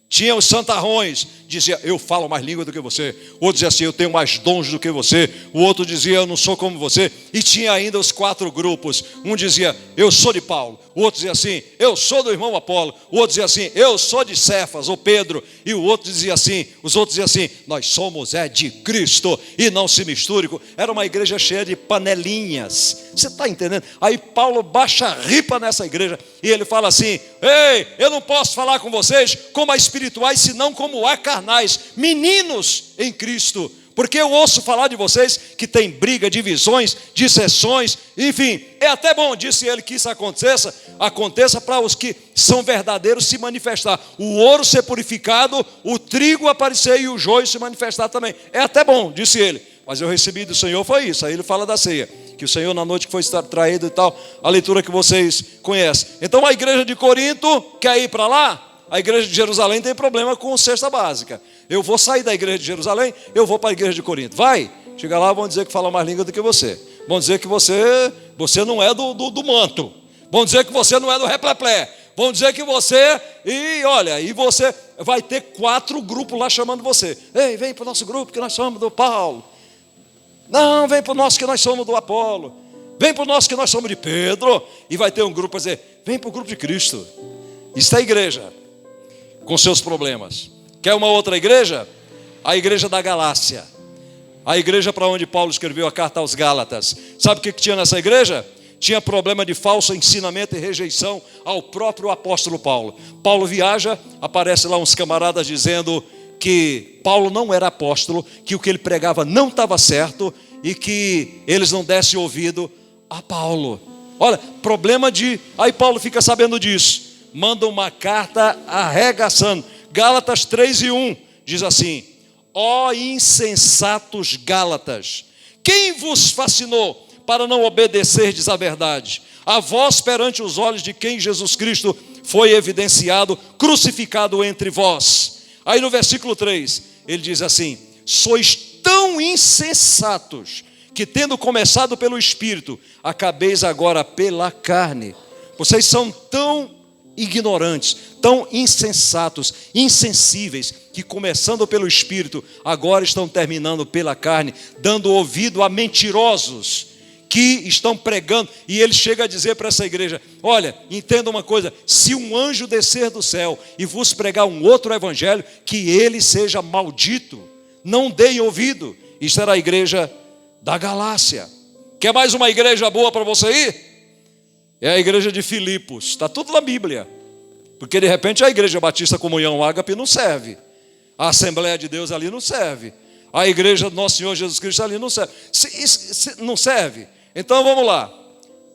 Tinha os santarrões, dizia: eu falo mais língua do que você. O outro dizia assim: eu tenho mais dons do que você. O outro dizia: eu não sou como você. E tinha ainda os 4 grupos. Um dizia: eu sou de Paulo. O outro dizia assim: eu sou do irmão Apolo. O outro dizia assim: eu sou de Cefas ou Pedro. E o outro dizia assim, os outros diziam assim: nós somos de Cristo. E não se misture. Era uma igreja cheia de panelinhas. Você está entendendo? Aí Paulo baixa a ripa nessa igreja e ele fala assim: ei, eu não posso falar com vocês como a espirituais, senão como a carnais, meninos em Cristo. Porque eu ouço falar de vocês que tem briga, divisões, dissensões, enfim, é até bom, disse ele, que isso aconteça para os que são verdadeiros se manifestar. O ouro ser purificado, o trigo aparecer e o joio se manifestar também. É até bom, disse ele. Mas eu recebi do Senhor foi isso. Aí ele fala da ceia, que o Senhor na noite que foi traído e tal, a leitura que vocês conhecem. Então a igreja de Corinto quer ir para lá. A igreja de Jerusalém tem problema com cesta básica. Eu vou sair da igreja de Jerusalém, eu vou para a igreja de Corinto. Vai, chega lá, vão dizer que fala mais língua do que você. Vão dizer que você não é do manto. Vão dizer que você não é do repleplé. Vão dizer que você, e olha, e você vai ter 4 grupos lá chamando você. Ei, vem para o nosso grupo que nós somos do Paulo. Não, vem para o nosso que nós somos do Apolo. Vem para o nosso que nós somos de Pedro. E vai ter um grupo para dizer: vem para o grupo de Cristo. Isso é a igreja, com seus problemas. Quer uma outra igreja? A igreja da Galácia. A igreja para onde Paulo escreveu a carta aos Gálatas. Sabe o que tinha nessa igreja? Tinha problema de falso ensinamento e rejeição ao próprio apóstolo Paulo. Paulo viaja, aparece lá uns camaradas dizendo que Paulo não era apóstolo, que o que ele pregava não estava certo e que eles não dessem ouvido a Paulo. Olha, problema de... Aí Paulo fica sabendo disso, manda uma carta arregaçando. Gálatas 3:1 diz assim: ó insensatos Gálatas, quem vos fascinou para não obedecerdes à verdade? A vós perante os olhos de quem Jesus Cristo foi evidenciado, crucificado entre vós. Aí no versículo 3, ele diz assim: sois tão insensatos, que tendo começado pelo Espírito, acabeis agora pela carne. Vocês são tão ignorantes, tão insensatos, insensíveis, que começando pelo Espírito, agora estão terminando pela carne, dando ouvido a mentirosos, que estão pregando. E ele chega a dizer para essa igreja: olha, entenda uma coisa, se um anjo descer do céu e vos pregar um outro evangelho, que ele seja maldito, não deem ouvido. Isso era a igreja da Galácia. Quer mais uma igreja boa para você ir? É a igreja de Filipos. Está tudo na Bíblia. Porque de repente a igreja Batista Comunhão Ágape não serve, a Assembleia de Deus ali não serve, a igreja do nosso Senhor Jesus Cristo ali não serve. Não serve. Então vamos lá,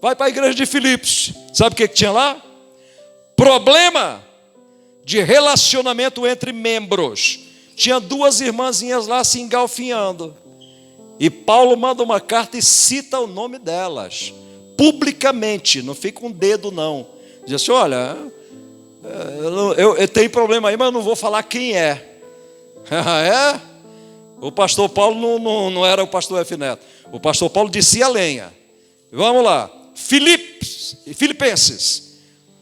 vai para a igreja de Filipos. Sabe o que tinha lá? Problema de relacionamento entre membros. Tinha 2 irmãzinhas lá se engalfinhando, e Paulo manda uma carta e cita o nome delas publicamente, não fica um dedo não, Diz assim, olha, eu tenho problema aí, mas eu não vou falar quem é. É? O pastor Paulo não era o pastor F. Neto. O pastor Paulo descia a lenha. Vamos lá. Filipenses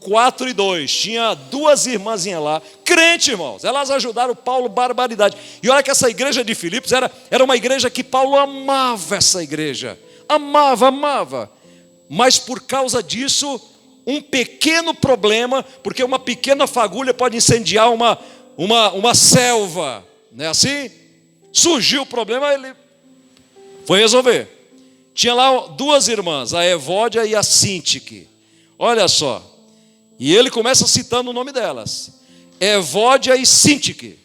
4:2. Tinha duas irmãzinhas lá, crente, irmãos. Elas ajudaram Paulo, barbaridade. E olha que essa igreja de Filipos era uma igreja que Paulo amava essa igreja. Amava. Mas por causa disso, um pequeno problema, porque uma pequena fagulha pode incendiar uma selva. Não é assim? Surgiu o problema, ele foi resolver. Tinha lá duas irmãs, a Evódia e a Sintique. Olha só. E ele começa citando o nome delas. Evódia e Sintique.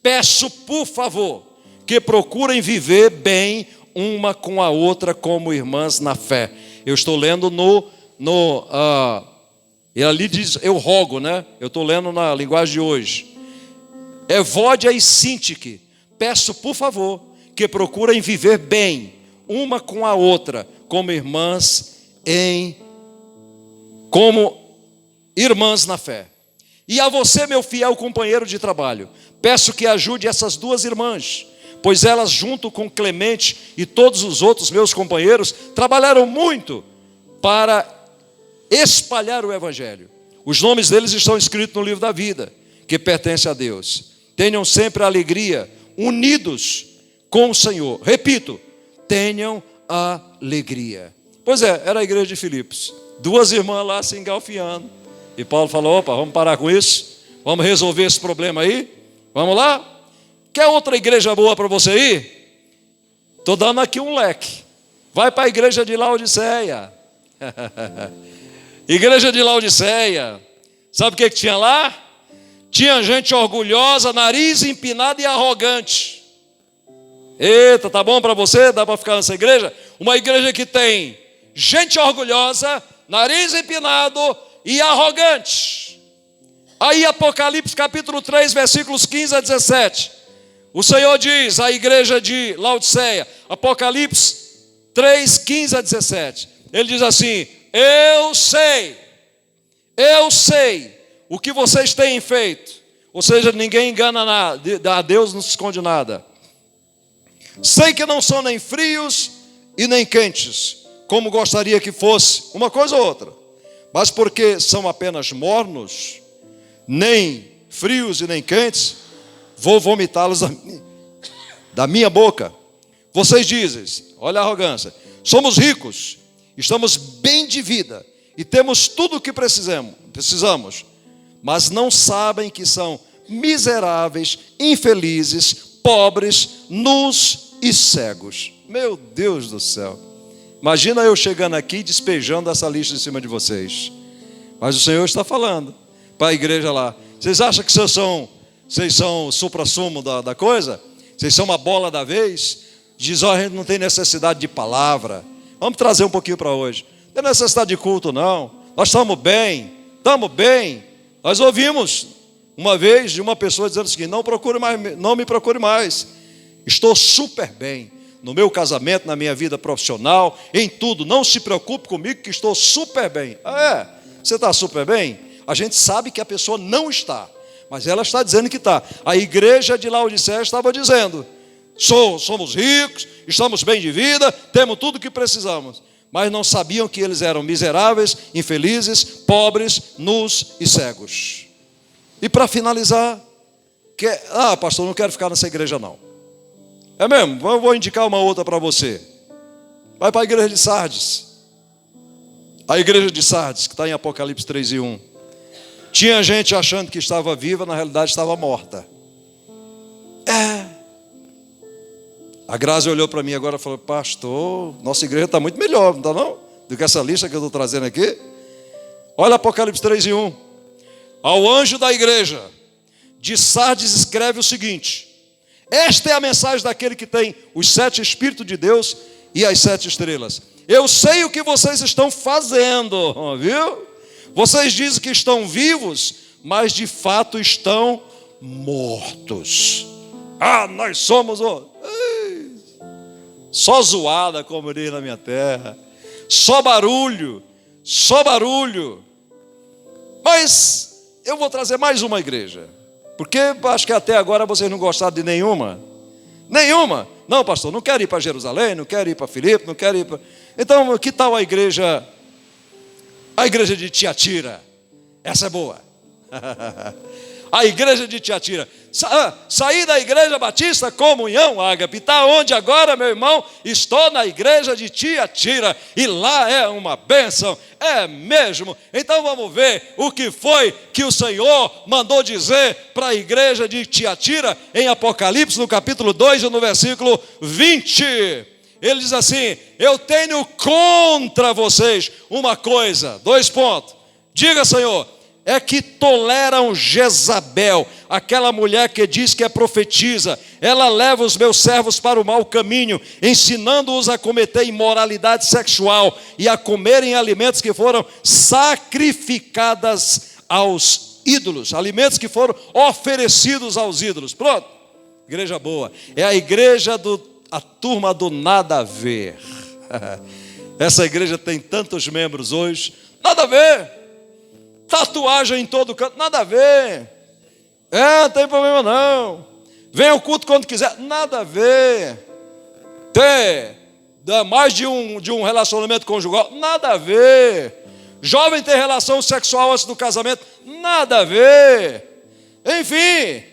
Peço, por favor, que procurem viver bem uma com a outra como irmãs na fé. Eu estou lendo ele ali diz, eu rogo, né? Eu estou lendo na linguagem de hoje. Evódia e Sintique. Peço, por favor, que procurem viver bem uma com a outra, como irmãs na fé. E a você, meu fiel companheiro de trabalho, peço que ajude essas duas irmãs, pois elas, junto com Clemente e todos os outros meus companheiros, trabalharam muito para espalhar o Evangelho. Os nomes deles estão escritos no livro da vida, que pertence a Deus. Tenham sempre alegria, unidos com o Senhor. Repito, tenham alegria. Pois é, era a igreja de Filipos. Duas irmãs lá se engalfiando. E Paulo falou, opa, vamos parar com isso? Vamos resolver esse problema aí? Vamos lá? Quer outra igreja boa para você ir? Estou dando aqui um leque. Vai para a igreja de Laodiceia. Igreja de Laodiceia. Sabe o que tinha lá? Tinha gente orgulhosa, nariz empinado e arrogante. Eita, tá bom para você? Dá para ficar nessa igreja? Uma igreja que tem gente orgulhosa, nariz empinado e arrogante. Aí Apocalipse capítulo 3, versículos 15 a 17. O Senhor diz à igreja de Laodiceia, Apocalipse 3, 15 a 17. Ele diz assim, eu sei o que vocês têm feito. Ou seja, ninguém engana nada, a Deus não se esconde nada. Sei que não são nem frios e nem quentes, como gostaria que fosse, uma coisa ou outra. Mas porque são apenas mornos, nem frios e nem quentes, vou vomitá-los da minha boca. Vocês dizem, olha a arrogância, somos ricos, estamos bem de vida e temos tudo o que precisamos, mas não sabem que são miseráveis, infelizes, pobres, nus e cegos. Meu Deus do céu. Imagina eu chegando aqui e despejando essa lista em cima de vocês. Mas o Senhor está falando para a igreja lá. Vocês acham que vocês são o supra-sumo da coisa? Vocês são uma bola da vez? Diz, a gente não tem necessidade de palavra. Vamos trazer um pouquinho para hoje. Não tem necessidade de culto, não. Nós estamos bem. Nós ouvimos uma vez de uma pessoa dizendo o seguinte, não me procure mais. Estou super bem. No meu casamento, na minha vida profissional, em tudo. Não se preocupe comigo que estou super bem. Você está super bem? A gente sabe que a pessoa não está. Mas ela está dizendo que está. A igreja de Laodiceia estava dizendo, somos ricos, estamos bem de vida, temos tudo o que precisamos. Mas não sabiam que eles eram miseráveis, infelizes, pobres, nus e cegos. E para finalizar, pastor, não quero ficar nessa igreja não. É mesmo? Eu vou indicar uma outra para você. Vai para a igreja de Sardes. A igreja de Sardes, que está em Apocalipse 3:1. Tinha gente achando que estava viva, na realidade estava morta. A Grazi olhou para mim agora e falou, pastor, nossa igreja está muito melhor, não está não? Do que essa lista que eu estou trazendo aqui. Olha Apocalipse 3:1. Ao anjo da igreja de Sardes escreve o seguinte, esta é a mensagem daquele que tem os 7 Espíritos de Deus e as 7 estrelas. Eu sei o que vocês estão fazendo, viu? Vocês dizem que estão vivos, mas de fato estão mortos. Nós somos só zoada, como diz na minha terra. Só barulho. Mas eu vou trazer mais uma igreja, porque acho que até agora vocês não gostaram de nenhuma. Nenhuma. Não, pastor, não quero ir para Jerusalém, não quero ir para Filipe, não quero ir para... Então, que tal a igreja de Tiatira? Essa é boa. A igreja de Tiatira. Saí da igreja batista Comunhão Ágape. Está onde agora, meu irmão? Estou na igreja de Tiatira. E lá é uma bênção. É mesmo. Então vamos ver o que foi que o Senhor mandou dizer para a igreja de Tiatira em Apocalipse, no capítulo 2, no versículo 20. Ele diz assim: eu tenho contra vocês uma coisa. 2 pontos. Diga, Senhor. É que toleram Jezabel, aquela mulher que diz que é profetisa. Ela leva os meus servos para o mau caminho, ensinando-os a cometer imoralidade sexual e a comerem alimentos que foram sacrificados aos ídolos, alimentos que foram oferecidos aos ídolos. Pronto, igreja boa. É a igreja a turma do nada a ver. Essa igreja tem tantos membros hoje, nada a ver. Tatuagem em todo canto, nada a ver. Não tem problema não. Vem ao culto quando quiser, nada a ver. Ter mais de um relacionamento conjugal, nada a ver. Jovem ter relação sexual antes do casamento, nada a ver. Enfim,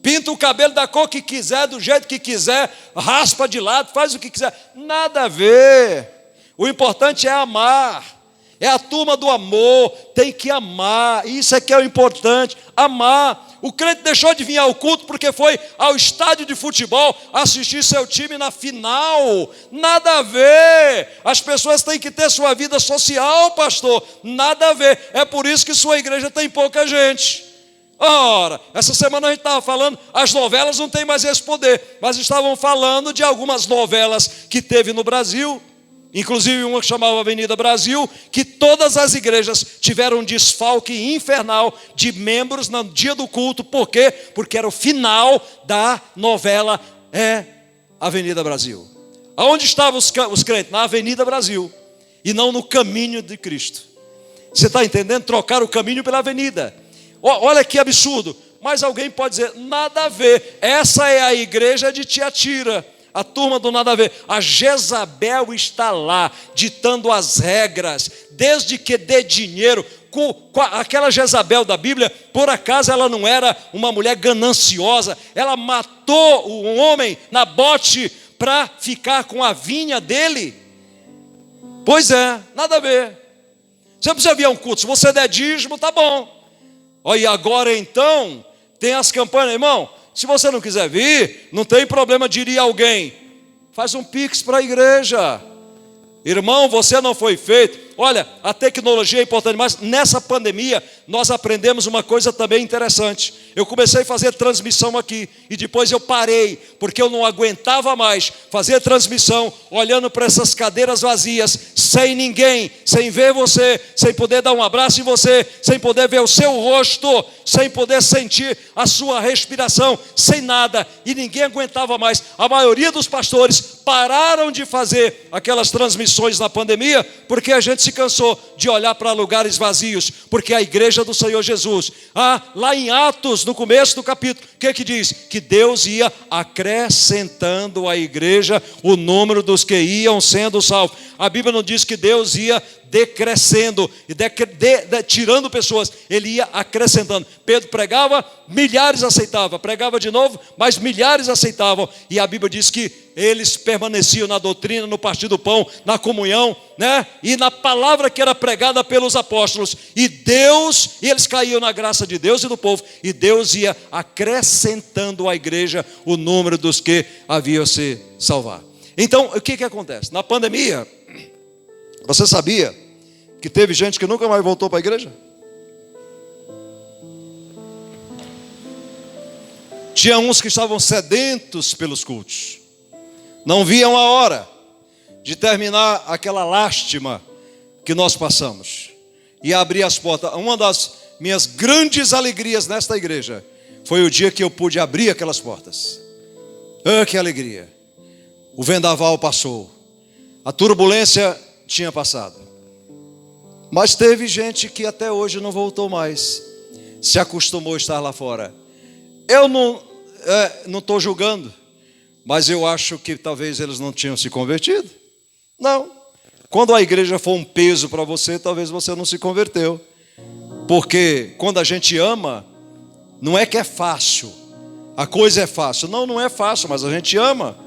pinta o cabelo da cor que quiser, do jeito que quiser, raspa de lado, faz o que quiser, nada a ver. O importante é amar. É a turma do amor, tem que amar, isso é que é o importante, amar. O crente deixou de vir ao culto porque foi ao estádio de futebol assistir seu time na final, nada a ver. As pessoas têm que ter sua vida social, pastor, nada a ver. É por isso que sua igreja tem pouca gente. Ora, essa semana a gente estava falando, as novelas não têm mais esse poder, mas estavam falando de algumas novelas que teve no Brasil, inclusive uma que chamava Avenida Brasil, que todas as igrejas tiveram um desfalque infernal de membros no dia do culto. Por quê? Porque era o final da novela Avenida Brasil. Aonde estavam os crentes? Na Avenida Brasil, e não no caminho de Cristo. Você está entendendo? Trocar o caminho pela avenida. Olha que absurdo. Mas alguém pode dizer, nada a ver. Essa é a igreja de Tiatira. A turma do nada a ver. A Jezabel está lá, ditando as regras, desde que dê dinheiro. Aquela Jezabel da Bíblia, por acaso ela não era uma mulher gananciosa. Ela matou um homem Nabote para ficar com a vinha dele. Pois é, nada a ver. Você não precisa vir a um culto. Se você der dízimo, tá bom. Olha, e agora então, tem as campanhas, irmão. Se você não quiser vir, não tem problema, diria alguém. Faz um pix para a igreja. Irmão, você não foi feito. Olha, a tecnologia é importante, mas nessa pandemia nós aprendemos uma coisa também interessante. Eu comecei a fazer transmissão aqui e depois eu parei, porque eu não aguentava mais fazer transmissão olhando para essas cadeiras vazias, sem ninguém, sem ver você, sem poder dar um abraço em você, sem poder ver o seu rosto, sem poder sentir a sua respiração, sem nada, e ninguém aguentava mais. A maioria dos pastores pararam de fazer aquelas transmissões na pandemia, porque a gente se cansou de olhar para lugares vazios, porque a igreja do Senhor Jesus, lá em Atos, no começo do capítulo, o que diz? Que Deus ia acrescentando à igreja o número dos que iam sendo salvos. A Bíblia não diz que Deus ia decrescendo e tirando pessoas, ele ia acrescentando. Pedro pregava, milhares aceitavam, pregava de novo, mas milhares aceitavam, e a Bíblia diz que eles permaneciam na doutrina, no partir do pão, na comunhão, né? E na palavra que era pregada pelos apóstolos, e eles caíam na graça de Deus e do povo, e Deus ia acrescentando à igreja o número dos que haviam se salvar. Então, o que acontece? Na pandemia, você sabia que teve gente que nunca mais voltou para a igreja? Tinha uns que estavam sedentos pelos cultos, não viam a hora de terminar aquela lástima que nós passamos e abrir as portas. Uma das minhas grandes alegrias nesta igreja foi o dia que eu pude abrir aquelas portas. Que alegria! O vendaval passou, a turbulência tinha passado, Mas teve gente que até hoje não voltou mais, se acostumou a estar lá fora. Eu não estou julgando, mas eu acho que talvez eles não tinham se convertido. Não. Quando a igreja for um peso para você, talvez você não se converteu. Porque quando a gente ama, não é que é fácil, a coisa é fácil. Não, não é fácil, mas a gente ama.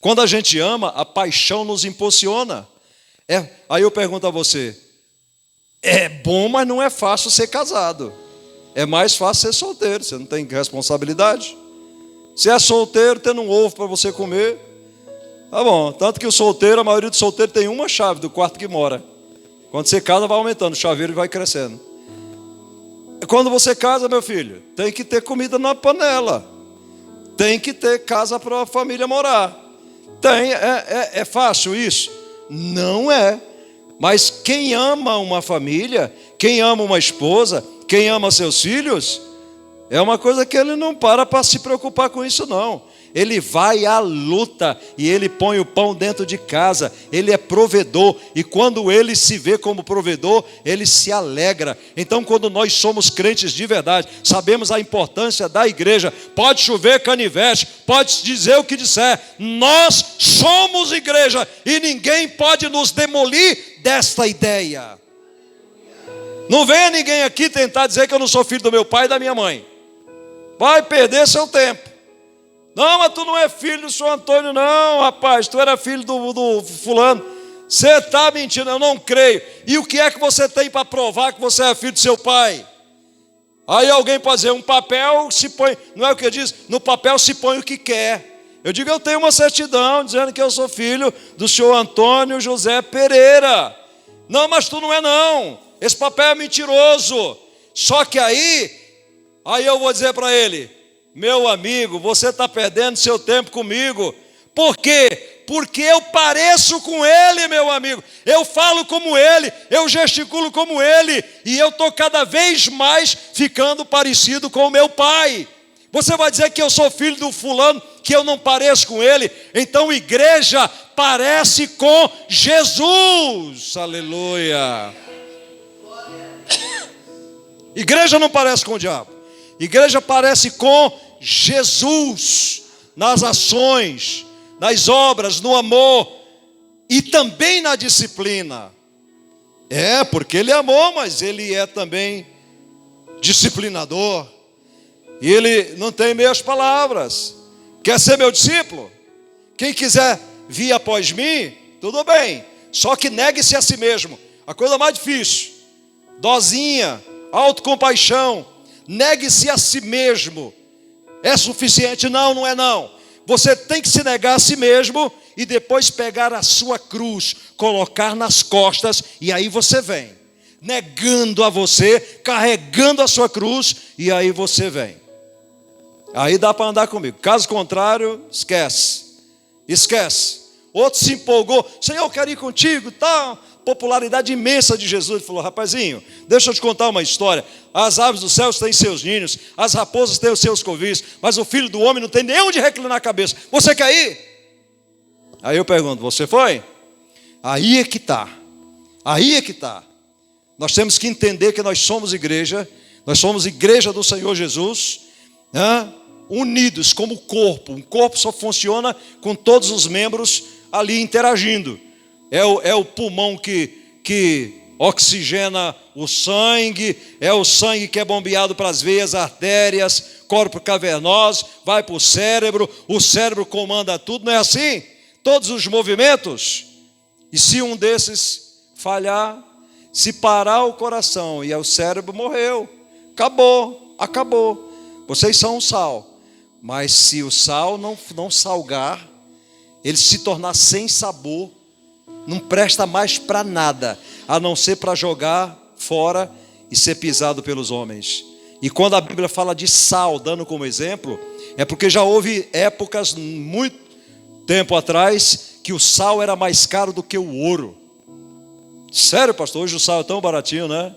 Quando a gente ama, a paixão nos impulsiona. Aí eu pergunto a você, é bom, mas não é fácil ser casado. É mais fácil ser solteiro, você não tem responsabilidade. Se é solteiro, tendo um ovo para você comer, tá bom. Tanto que o solteiro, a maioria do solteiro tem uma chave do quarto que mora. Quando você casa, vai aumentando o chaveiro e vai crescendo. Quando você casa, meu filho, tem que ter comida na panela. Tem que ter casa para a família morar. É fácil isso? Não é. Mas quem ama uma família, quem ama uma esposa, quem ama seus filhos, é uma coisa que ele não para se preocupar com isso não. Ele vai à luta e ele põe o pão dentro de casa. Ele é provedor e quando ele se vê como provedor, ele se alegra. Então quando nós somos crentes de verdade, sabemos a importância da igreja. Pode chover canivete, pode dizer o que disser, nós somos igreja e ninguém pode nos demolir desta ideia. Não venha ninguém aqui tentar dizer que eu não sou filho do meu pai e da minha mãe. Vai perder seu tempo. Não, mas tu não é filho do senhor Antônio, não, rapaz. Tu era filho do fulano. Você está mentindo, eu não creio. E o que é que você tem para provar que você é filho do seu pai? Aí alguém pode dizer, um papel se põe, não é o que eu disse? No papel se põe o que quer. Eu digo, eu tenho uma certidão dizendo que eu sou filho do senhor Antônio José Pereira. Não, mas tu não é não. Esse papel é mentiroso. Só que aí eu vou dizer para ele, meu amigo, você está perdendo seu tempo comigo. Por quê? Porque eu pareço com ele, meu amigo. Eu falo como ele, eu gesticulo como ele. E eu estou cada vez mais ficando parecido com o meu pai. Você vai dizer que eu sou filho do fulano, que eu não pareço com ele? Então igreja parece com Jesus. Aleluia. Igreja não parece com o diabo. Igreja parece com Jesus, nas ações, nas obras, no amor e também na disciplina. Porque ele amou, mas ele é também disciplinador. E ele não tem meias palavras. Quer ser meu discípulo? Quem quiser vir após mim, tudo bem. Só que negue-se a si mesmo. A coisa mais difícil. Dosinha, autocompaixão. Negue-se a si mesmo. É suficiente? Não, não é não. Você tem que se negar a si mesmo e depois pegar a sua cruz, colocar nas costas e aí você vem. Negando a você, carregando a sua cruz e aí você vem. Aí dá para andar comigo. Caso contrário, esquece. Esquece. Outro se empolgou. Senhor, eu quero ir contigo, tal. Popularidade imensa de Jesus. Ele falou, rapazinho, deixa eu te contar uma história. As aves dos céus têm seus ninhos, as raposas têm os seus covis, mas o filho do homem não tem nem onde reclinar a cabeça. Você quer ir? Aí eu pergunto, você foi? Aí é que está. Aí é que está. Nós temos que entender que nós somos igreja do Senhor Jesus, unidos como corpo. Um corpo só funciona com todos os membros ali interagindo. É o pulmão que oxigena o sangue, é o sangue que é bombeado para as veias, artérias, corpo cavernoso, vai para o cérebro comanda tudo, não é assim? Todos os movimentos. E se um desses falhar, se parar o coração e o cérebro morreu, acabou. Vocês são o sal, mas se o sal não salgar, ele se tornar sem sabor, não presta mais para nada, a não ser para jogar fora e ser pisado pelos homens. E quando a Bíblia fala de sal, dando como exemplo, é porque já houve épocas, muito tempo atrás, que o sal era mais caro do que o ouro. Sério, pastor, hoje o sal é tão baratinho, né?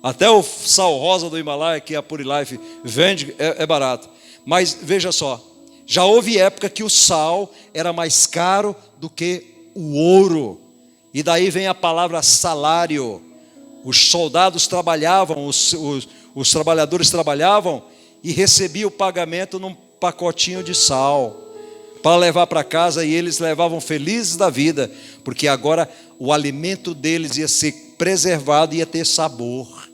Até o sal rosa do Himalaia, que a Purilife vende, é barato. Mas veja só, já houve época que o sal era mais caro do que o ouro. E daí vem a palavra salário. Os soldados trabalhavam, os trabalhadores trabalhavam e recebiam o pagamento num pacotinho de sal para levar para casa, e eles levavam felizes da vida, porque agora o alimento deles ia ser preservado e ia ter sabor.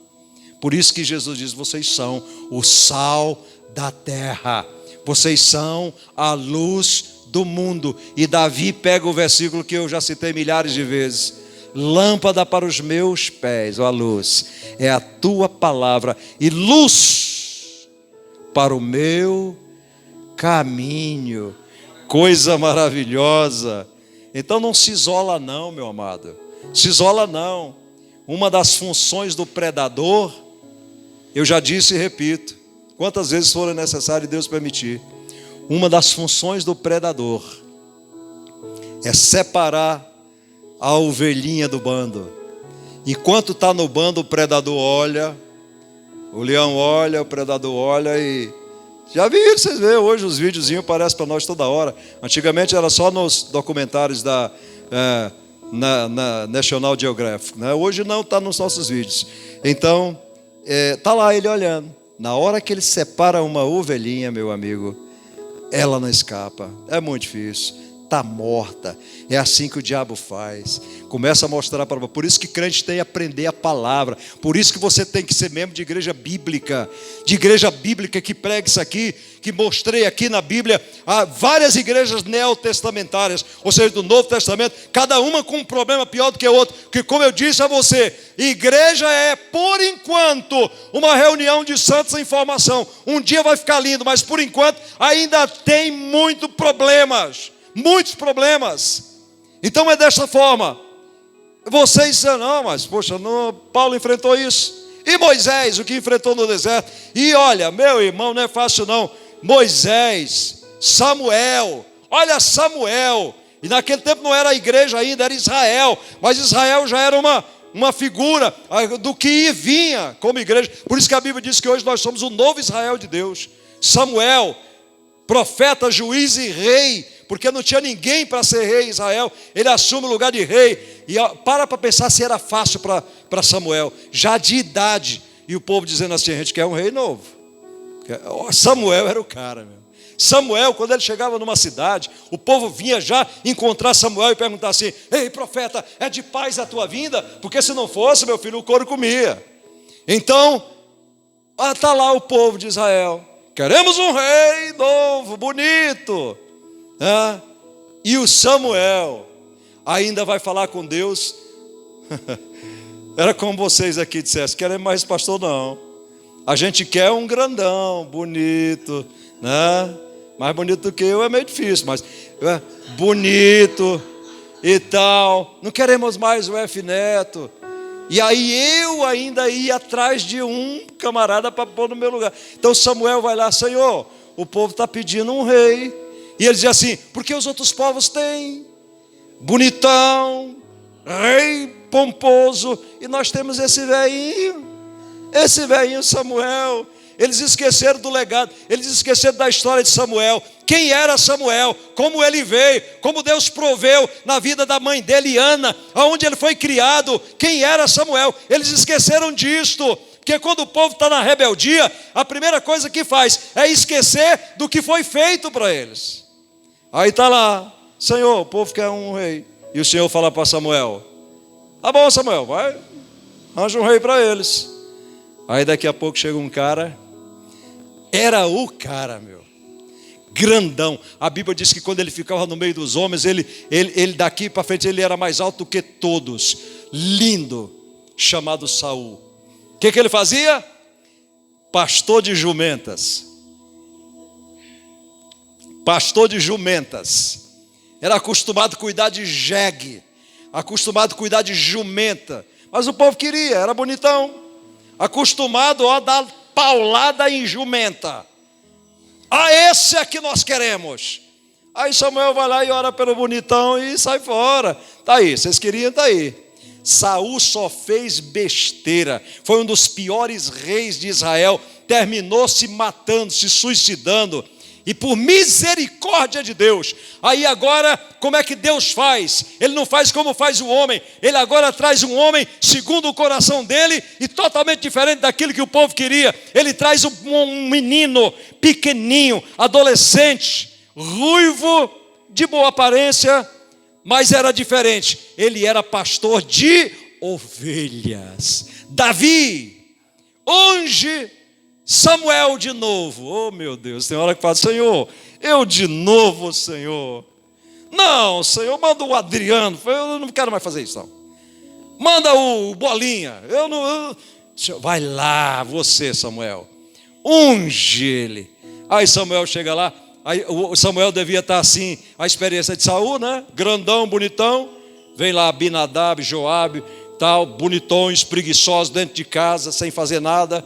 Por isso que Jesus diz: vocês são o sal da terra, vocês são a luz do mundo. E Davi pega o versículo que eu já citei milhares de vezes: lâmpada para os meus pés, ó, a luz é a tua palavra, e luz para o meu caminho. Coisa maravilhosa. Então não se isola não, meu amado, se isola não. Uma das funções do predador, eu já disse e repito, quantas vezes for necessário Deus permitir, uma das funções do predador é separar a ovelhinha do bando. Enquanto está no bando, o predador olha, o leão olha, o predador olha e... Já viram, vocês veem hoje os videozinhos, aparecem para nós toda hora. Antigamente era só nos documentários da na National Geographic, né? Hoje não, está nos nossos vídeos. Então, está lá ele olhando. Na hora que ele separa uma ovelhinha, meu amigo, ela não escapa. É muito difícil. Está morta. É assim que o diabo faz. Começa a mostrar para você. Por isso que crente tem que aprender a palavra. Por isso que você tem que ser membro de igreja bíblica. De igreja bíblica que prega isso aqui, que mostrei aqui na Bíblia. Há várias igrejas neotestamentárias, ou seja, do Novo Testamento, cada uma com um problema pior do que o outro. Que, como eu disse a você, igreja é, por enquanto, uma reunião de santos em formação. Um dia vai ficar lindo, mas por enquanto ainda tem muitos problemas. Muitos problemas. Então é desta forma. Vocês dizem: não, mas poxa, não, Paulo enfrentou isso. E Moisés, o que enfrentou no deserto? E olha, meu irmão, não é fácil não. Moisés, Samuel, olha Samuel. E naquele tempo não era a igreja ainda, era Israel. Mas Israel já era uma figura do que vinha como igreja. Por isso que a Bíblia diz que hoje nós somos o novo Israel de Deus. Samuel, profeta, juiz e rei, porque não tinha ninguém para ser rei em Israel. Ele assume o lugar de rei. E para pensar se era fácil para Samuel, já de idade. E o povo dizendo assim: a gente quer um rei novo. Samuel era o cara, meu. Samuel, quando ele chegava numa cidade, o povo vinha já encontrar Samuel e perguntar assim: ei, profeta, é de paz a tua vinda? Porque se não fosse, meu filho, o couro comia. Então, está lá o povo de Israel: queremos um rei novo, bonito. E o Samuel ainda vai falar com Deus. Era como vocês aqui dissessem: queremos mais pastor não. A gente quer um grandão, bonito, né? Mais bonito do que eu é meio difícil, mas bonito e tal. Não queremos mais o F Neto. E aí eu ainda ia atrás de um camarada para pôr no meu lugar. Então Samuel vai lá: Senhor, o povo está pedindo um rei. E ele diz assim: porque os outros povos têm bonitão, rei pomposo, e nós temos esse velhinho Samuel. Eles esqueceram do legado, eles esqueceram da história de Samuel. Quem era Samuel, como ele veio, como Deus proveu na vida da mãe dele, Ana, aonde ele foi criado. Quem era Samuel? Eles esqueceram disto. Porque quando o povo está na rebeldia, a primeira coisa que faz é esquecer do que foi feito para eles. Aí está lá: Senhor, o povo quer um rei. E o Senhor fala para Samuel: tá bom, Samuel, vai, arranja um rei para eles. Aí daqui a pouco chega um cara. Era o cara, meu, grandão. A Bíblia diz que quando ele ficava no meio dos homens, ele daqui para frente, ele era mais alto do que todos. Lindo, chamado Saul. O que ele fazia? Pastor de jumentas. Pastor de jumentas. Era acostumado a cuidar de jegue, acostumado a cuidar de jumenta. Mas o povo queria, era bonitão. Acostumado a dar paulada em jumenta. Esse é que nós queremos. Aí Samuel vai lá e ora pelo bonitão e sai fora. Está aí, vocês queriam, está aí. Saul só fez besteira. Foi um dos piores reis de Israel. Terminou se matando, se suicidando. E por misericórdia de Deus. Aí agora, como é que Deus faz? Ele não faz como faz o homem. Ele agora traz um homem segundo o coração dele e totalmente diferente daquilo que o povo queria. Ele traz um menino pequenininho, adolescente, ruivo, de boa aparência, mas era diferente. Ele era pastor de ovelhas. Davi unge Samuel de novo. Oh meu Deus, tem hora que fala: Senhor, eu de novo, Senhor. Não, Senhor, manda o Adriano. Eu não quero mais fazer isso, não. Manda o Bolinha. Vai lá, você, Samuel. Unge ele. Aí Samuel chega lá. Aí o Samuel devia estar assim, a experiência de Saul, né? Grandão, bonitão. Vem lá Abinadab, Joabe, tal, bonitões, preguiçosos dentro de casa, sem fazer nada.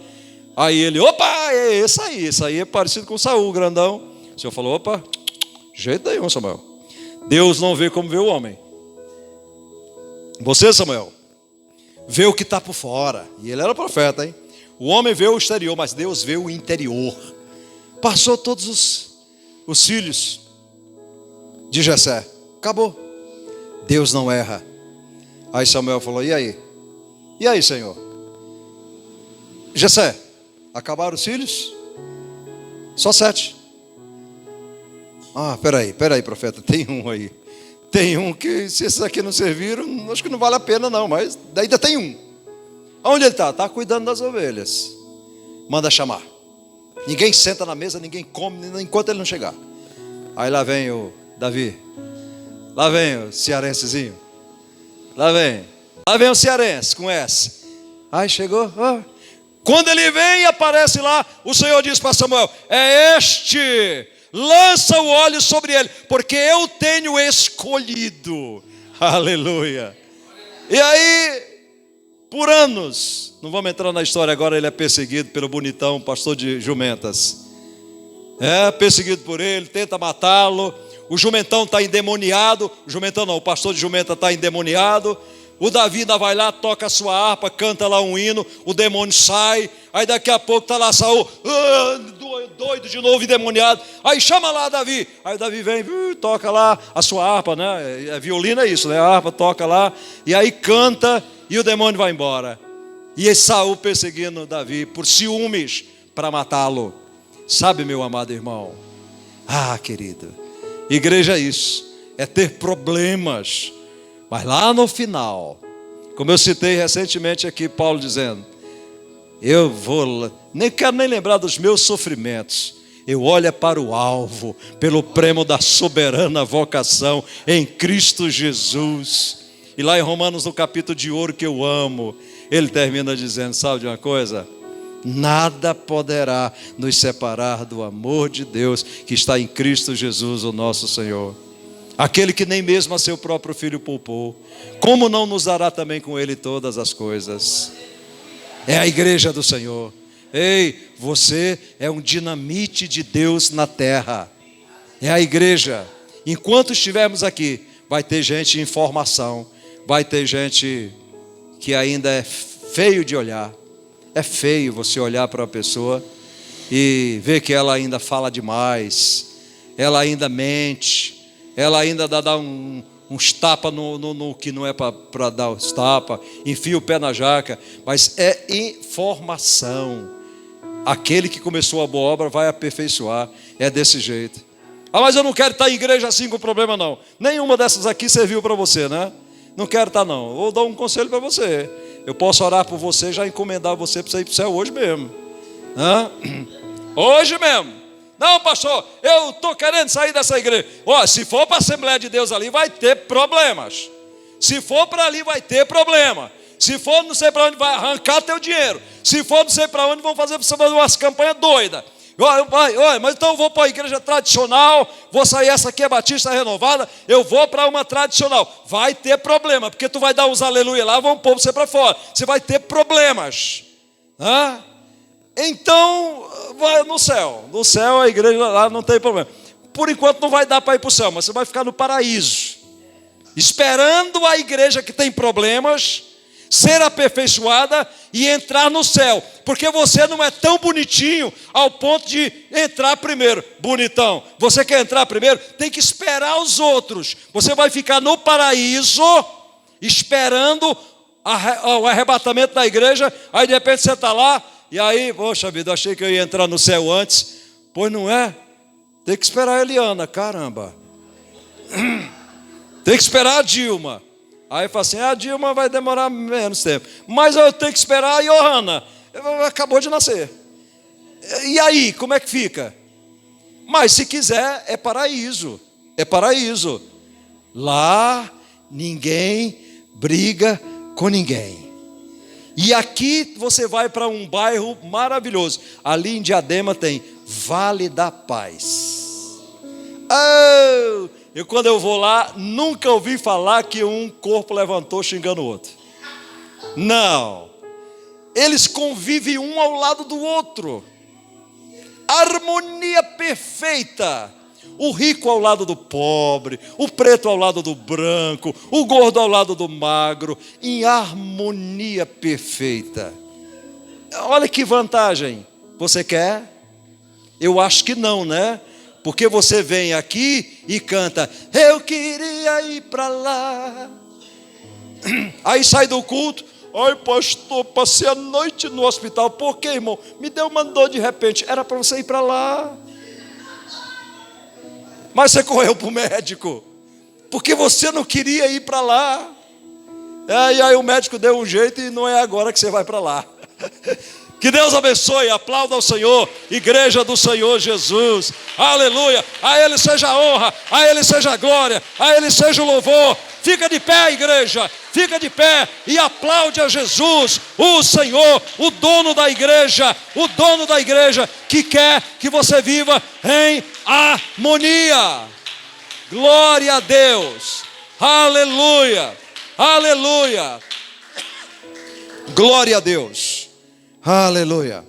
Aí ele: opa, é esse aí é parecido com Saul, grandão. O Senhor falou: opa, jeito nenhum, Samuel. Deus não vê como vê o homem. Você, Samuel, vê o que está por fora. E ele era profeta, hein? O homem vê o exterior, mas Deus vê o interior. Passou todos os filhos de Jessé. Acabou. Deus não erra. Aí Samuel falou: e aí? E aí, Senhor? Jessé, acabaram os filhos? Só 7. Ah, peraí, profeta, tem um aí. Tem um que, se esses aqui não serviram, acho que não vale a pena não, mas ainda tem um. Onde ele está? Está cuidando das ovelhas. Manda chamar. Ninguém senta na mesa, ninguém come enquanto ele não chegar. Aí lá vem o Davi. Lá vem o cearensezinho. Lá vem o cearense com S. Aí chegou. Quando ele vem, aparece lá, o Senhor diz para Samuel: é este, lança o óleo sobre ele, porque eu tenho escolhido. Aleluia. E aí, por anos, não vamos entrar na história agora, ele é perseguido pelo bonitão pastor de jumentas. É perseguido por ele, tenta matá-lo. O jumentão está endemoniado. O jumentão não, o pastor de jumenta está endemoniado. O Davi ainda vai lá, toca a sua harpa, canta lá um hino, o demônio sai. Aí daqui a pouco está lá Saul, doido de novo, endemoniado. Aí chama lá Davi. Aí o Davi vem, toca lá a sua harpa, né? A violino é isso, né? A harpa toca lá. E aí canta e o demônio vai embora. E esse Saul perseguindo Davi por ciúmes para matá-lo. Sabe, meu amado irmão? Ah, querido, igreja é isso, é ter problemas. Mas lá no final, como eu citei recentemente aqui, Paulo dizendo: eu nem quero nem lembrar dos meus sofrimentos. Eu olho para o alvo, pelo prêmio da soberana vocação em Cristo Jesus. E lá em Romanos, no capítulo de ouro que eu amo, ele termina dizendo: sabe de uma coisa? Nada poderá nos separar do amor de Deus que está em Cristo Jesus, o nosso Senhor. Aquele que nem mesmo a seu próprio filho poupou, como não nos dará também com ele todas as coisas? É a igreja do Senhor. Ei, você é um dinamite de Deus na terra. É a igreja. Enquanto estivermos aqui, vai ter gente em formação, vai ter gente que ainda é feio de olhar. É feio você olhar para uma pessoa e ver que ela ainda fala demais, ela ainda mente, ela ainda dá uns tapas no que não é para dar os tapas, enfia o pé na jaca, mas é informação. Aquele que começou a boa obra vai aperfeiçoar, é desse jeito. Ah, mas eu não quero estar em igreja assim com problema não. Nenhuma dessas aqui serviu para você, né? Não quero estar não. Vou dar um conselho para você. Eu posso orar por você, já encomendar você para você ir para o céu hoje mesmo. Hoje mesmo. Não, pastor, eu estou querendo sair dessa igreja. Se for para a Assembleia de Deus ali, vai ter problemas. Se for para ali, vai ter problema. Se for não sei para onde, vai arrancar teu dinheiro. Se for não sei para onde, vão fazer umas campanhas doidas. Mas então eu vou para a igreja tradicional, vou sair, essa aqui é Batista Renovada, eu vou para uma tradicional. Vai ter problema, porque tu vai dar uns aleluia lá, vão pôr você para fora. Você vai ter problemas. Então, vai no céu. No céu a igreja lá não tem problema. Por enquanto não vai dar para ir para o céu, mas você vai ficar no paraíso, esperando a igreja que tem problemas, ser aperfeiçoada e entrar no céu, porque você não é tão bonitinho ao ponto de entrar primeiro. Bonitão, você quer entrar primeiro? Tem que esperar os outros. Você vai ficar no paraíso esperando o arrebatamento da igreja. Aí de repente você está lá, e aí, poxa vida, achei que eu ia entrar no céu antes. Pois não é? Tem que esperar a Eliana, caramba. Tem que esperar a Dilma. Aí fala assim, a Dilma vai demorar menos tempo. Mas eu tenho que esperar a Johanna. Acabou de nascer. E aí, como é que fica? Mas se quiser, é paraíso. É paraíso. Lá, ninguém briga com ninguém. E aqui você vai para um bairro maravilhoso. Ali em Diadema tem Vale da Paz. Oh, quando eu vou lá, nunca ouvi falar que um corpo levantou xingando o outro. Não. Eles convivem um ao lado do outro. Harmonia perfeita. O rico ao lado do pobre, o preto ao lado do branco, o gordo ao lado do magro, em harmonia perfeita. Olha que vantagem. Você quer? Eu acho que não, né? Porque você vem aqui e canta, eu queria ir para lá. Aí sai do culto, ai pastor, passei a noite no hospital. Por quê, irmão? Me deu uma dor de repente. Era para você ir para lá. Mas você correu para o médico, porque você não queria ir para lá. E aí o médico deu um jeito e não é agora que você vai para lá. Que Deus abençoe, aplauda ao Senhor, igreja do Senhor Jesus, aleluia, a Ele seja a honra, a Ele seja a glória, a Ele seja o louvor. Fica de pé, igreja, fica de pé e aplaude a Jesus, o Senhor, o dono da igreja, que quer que você viva em harmonia. Glória a Deus, aleluia, aleluia, glória a Deus. Aleluia.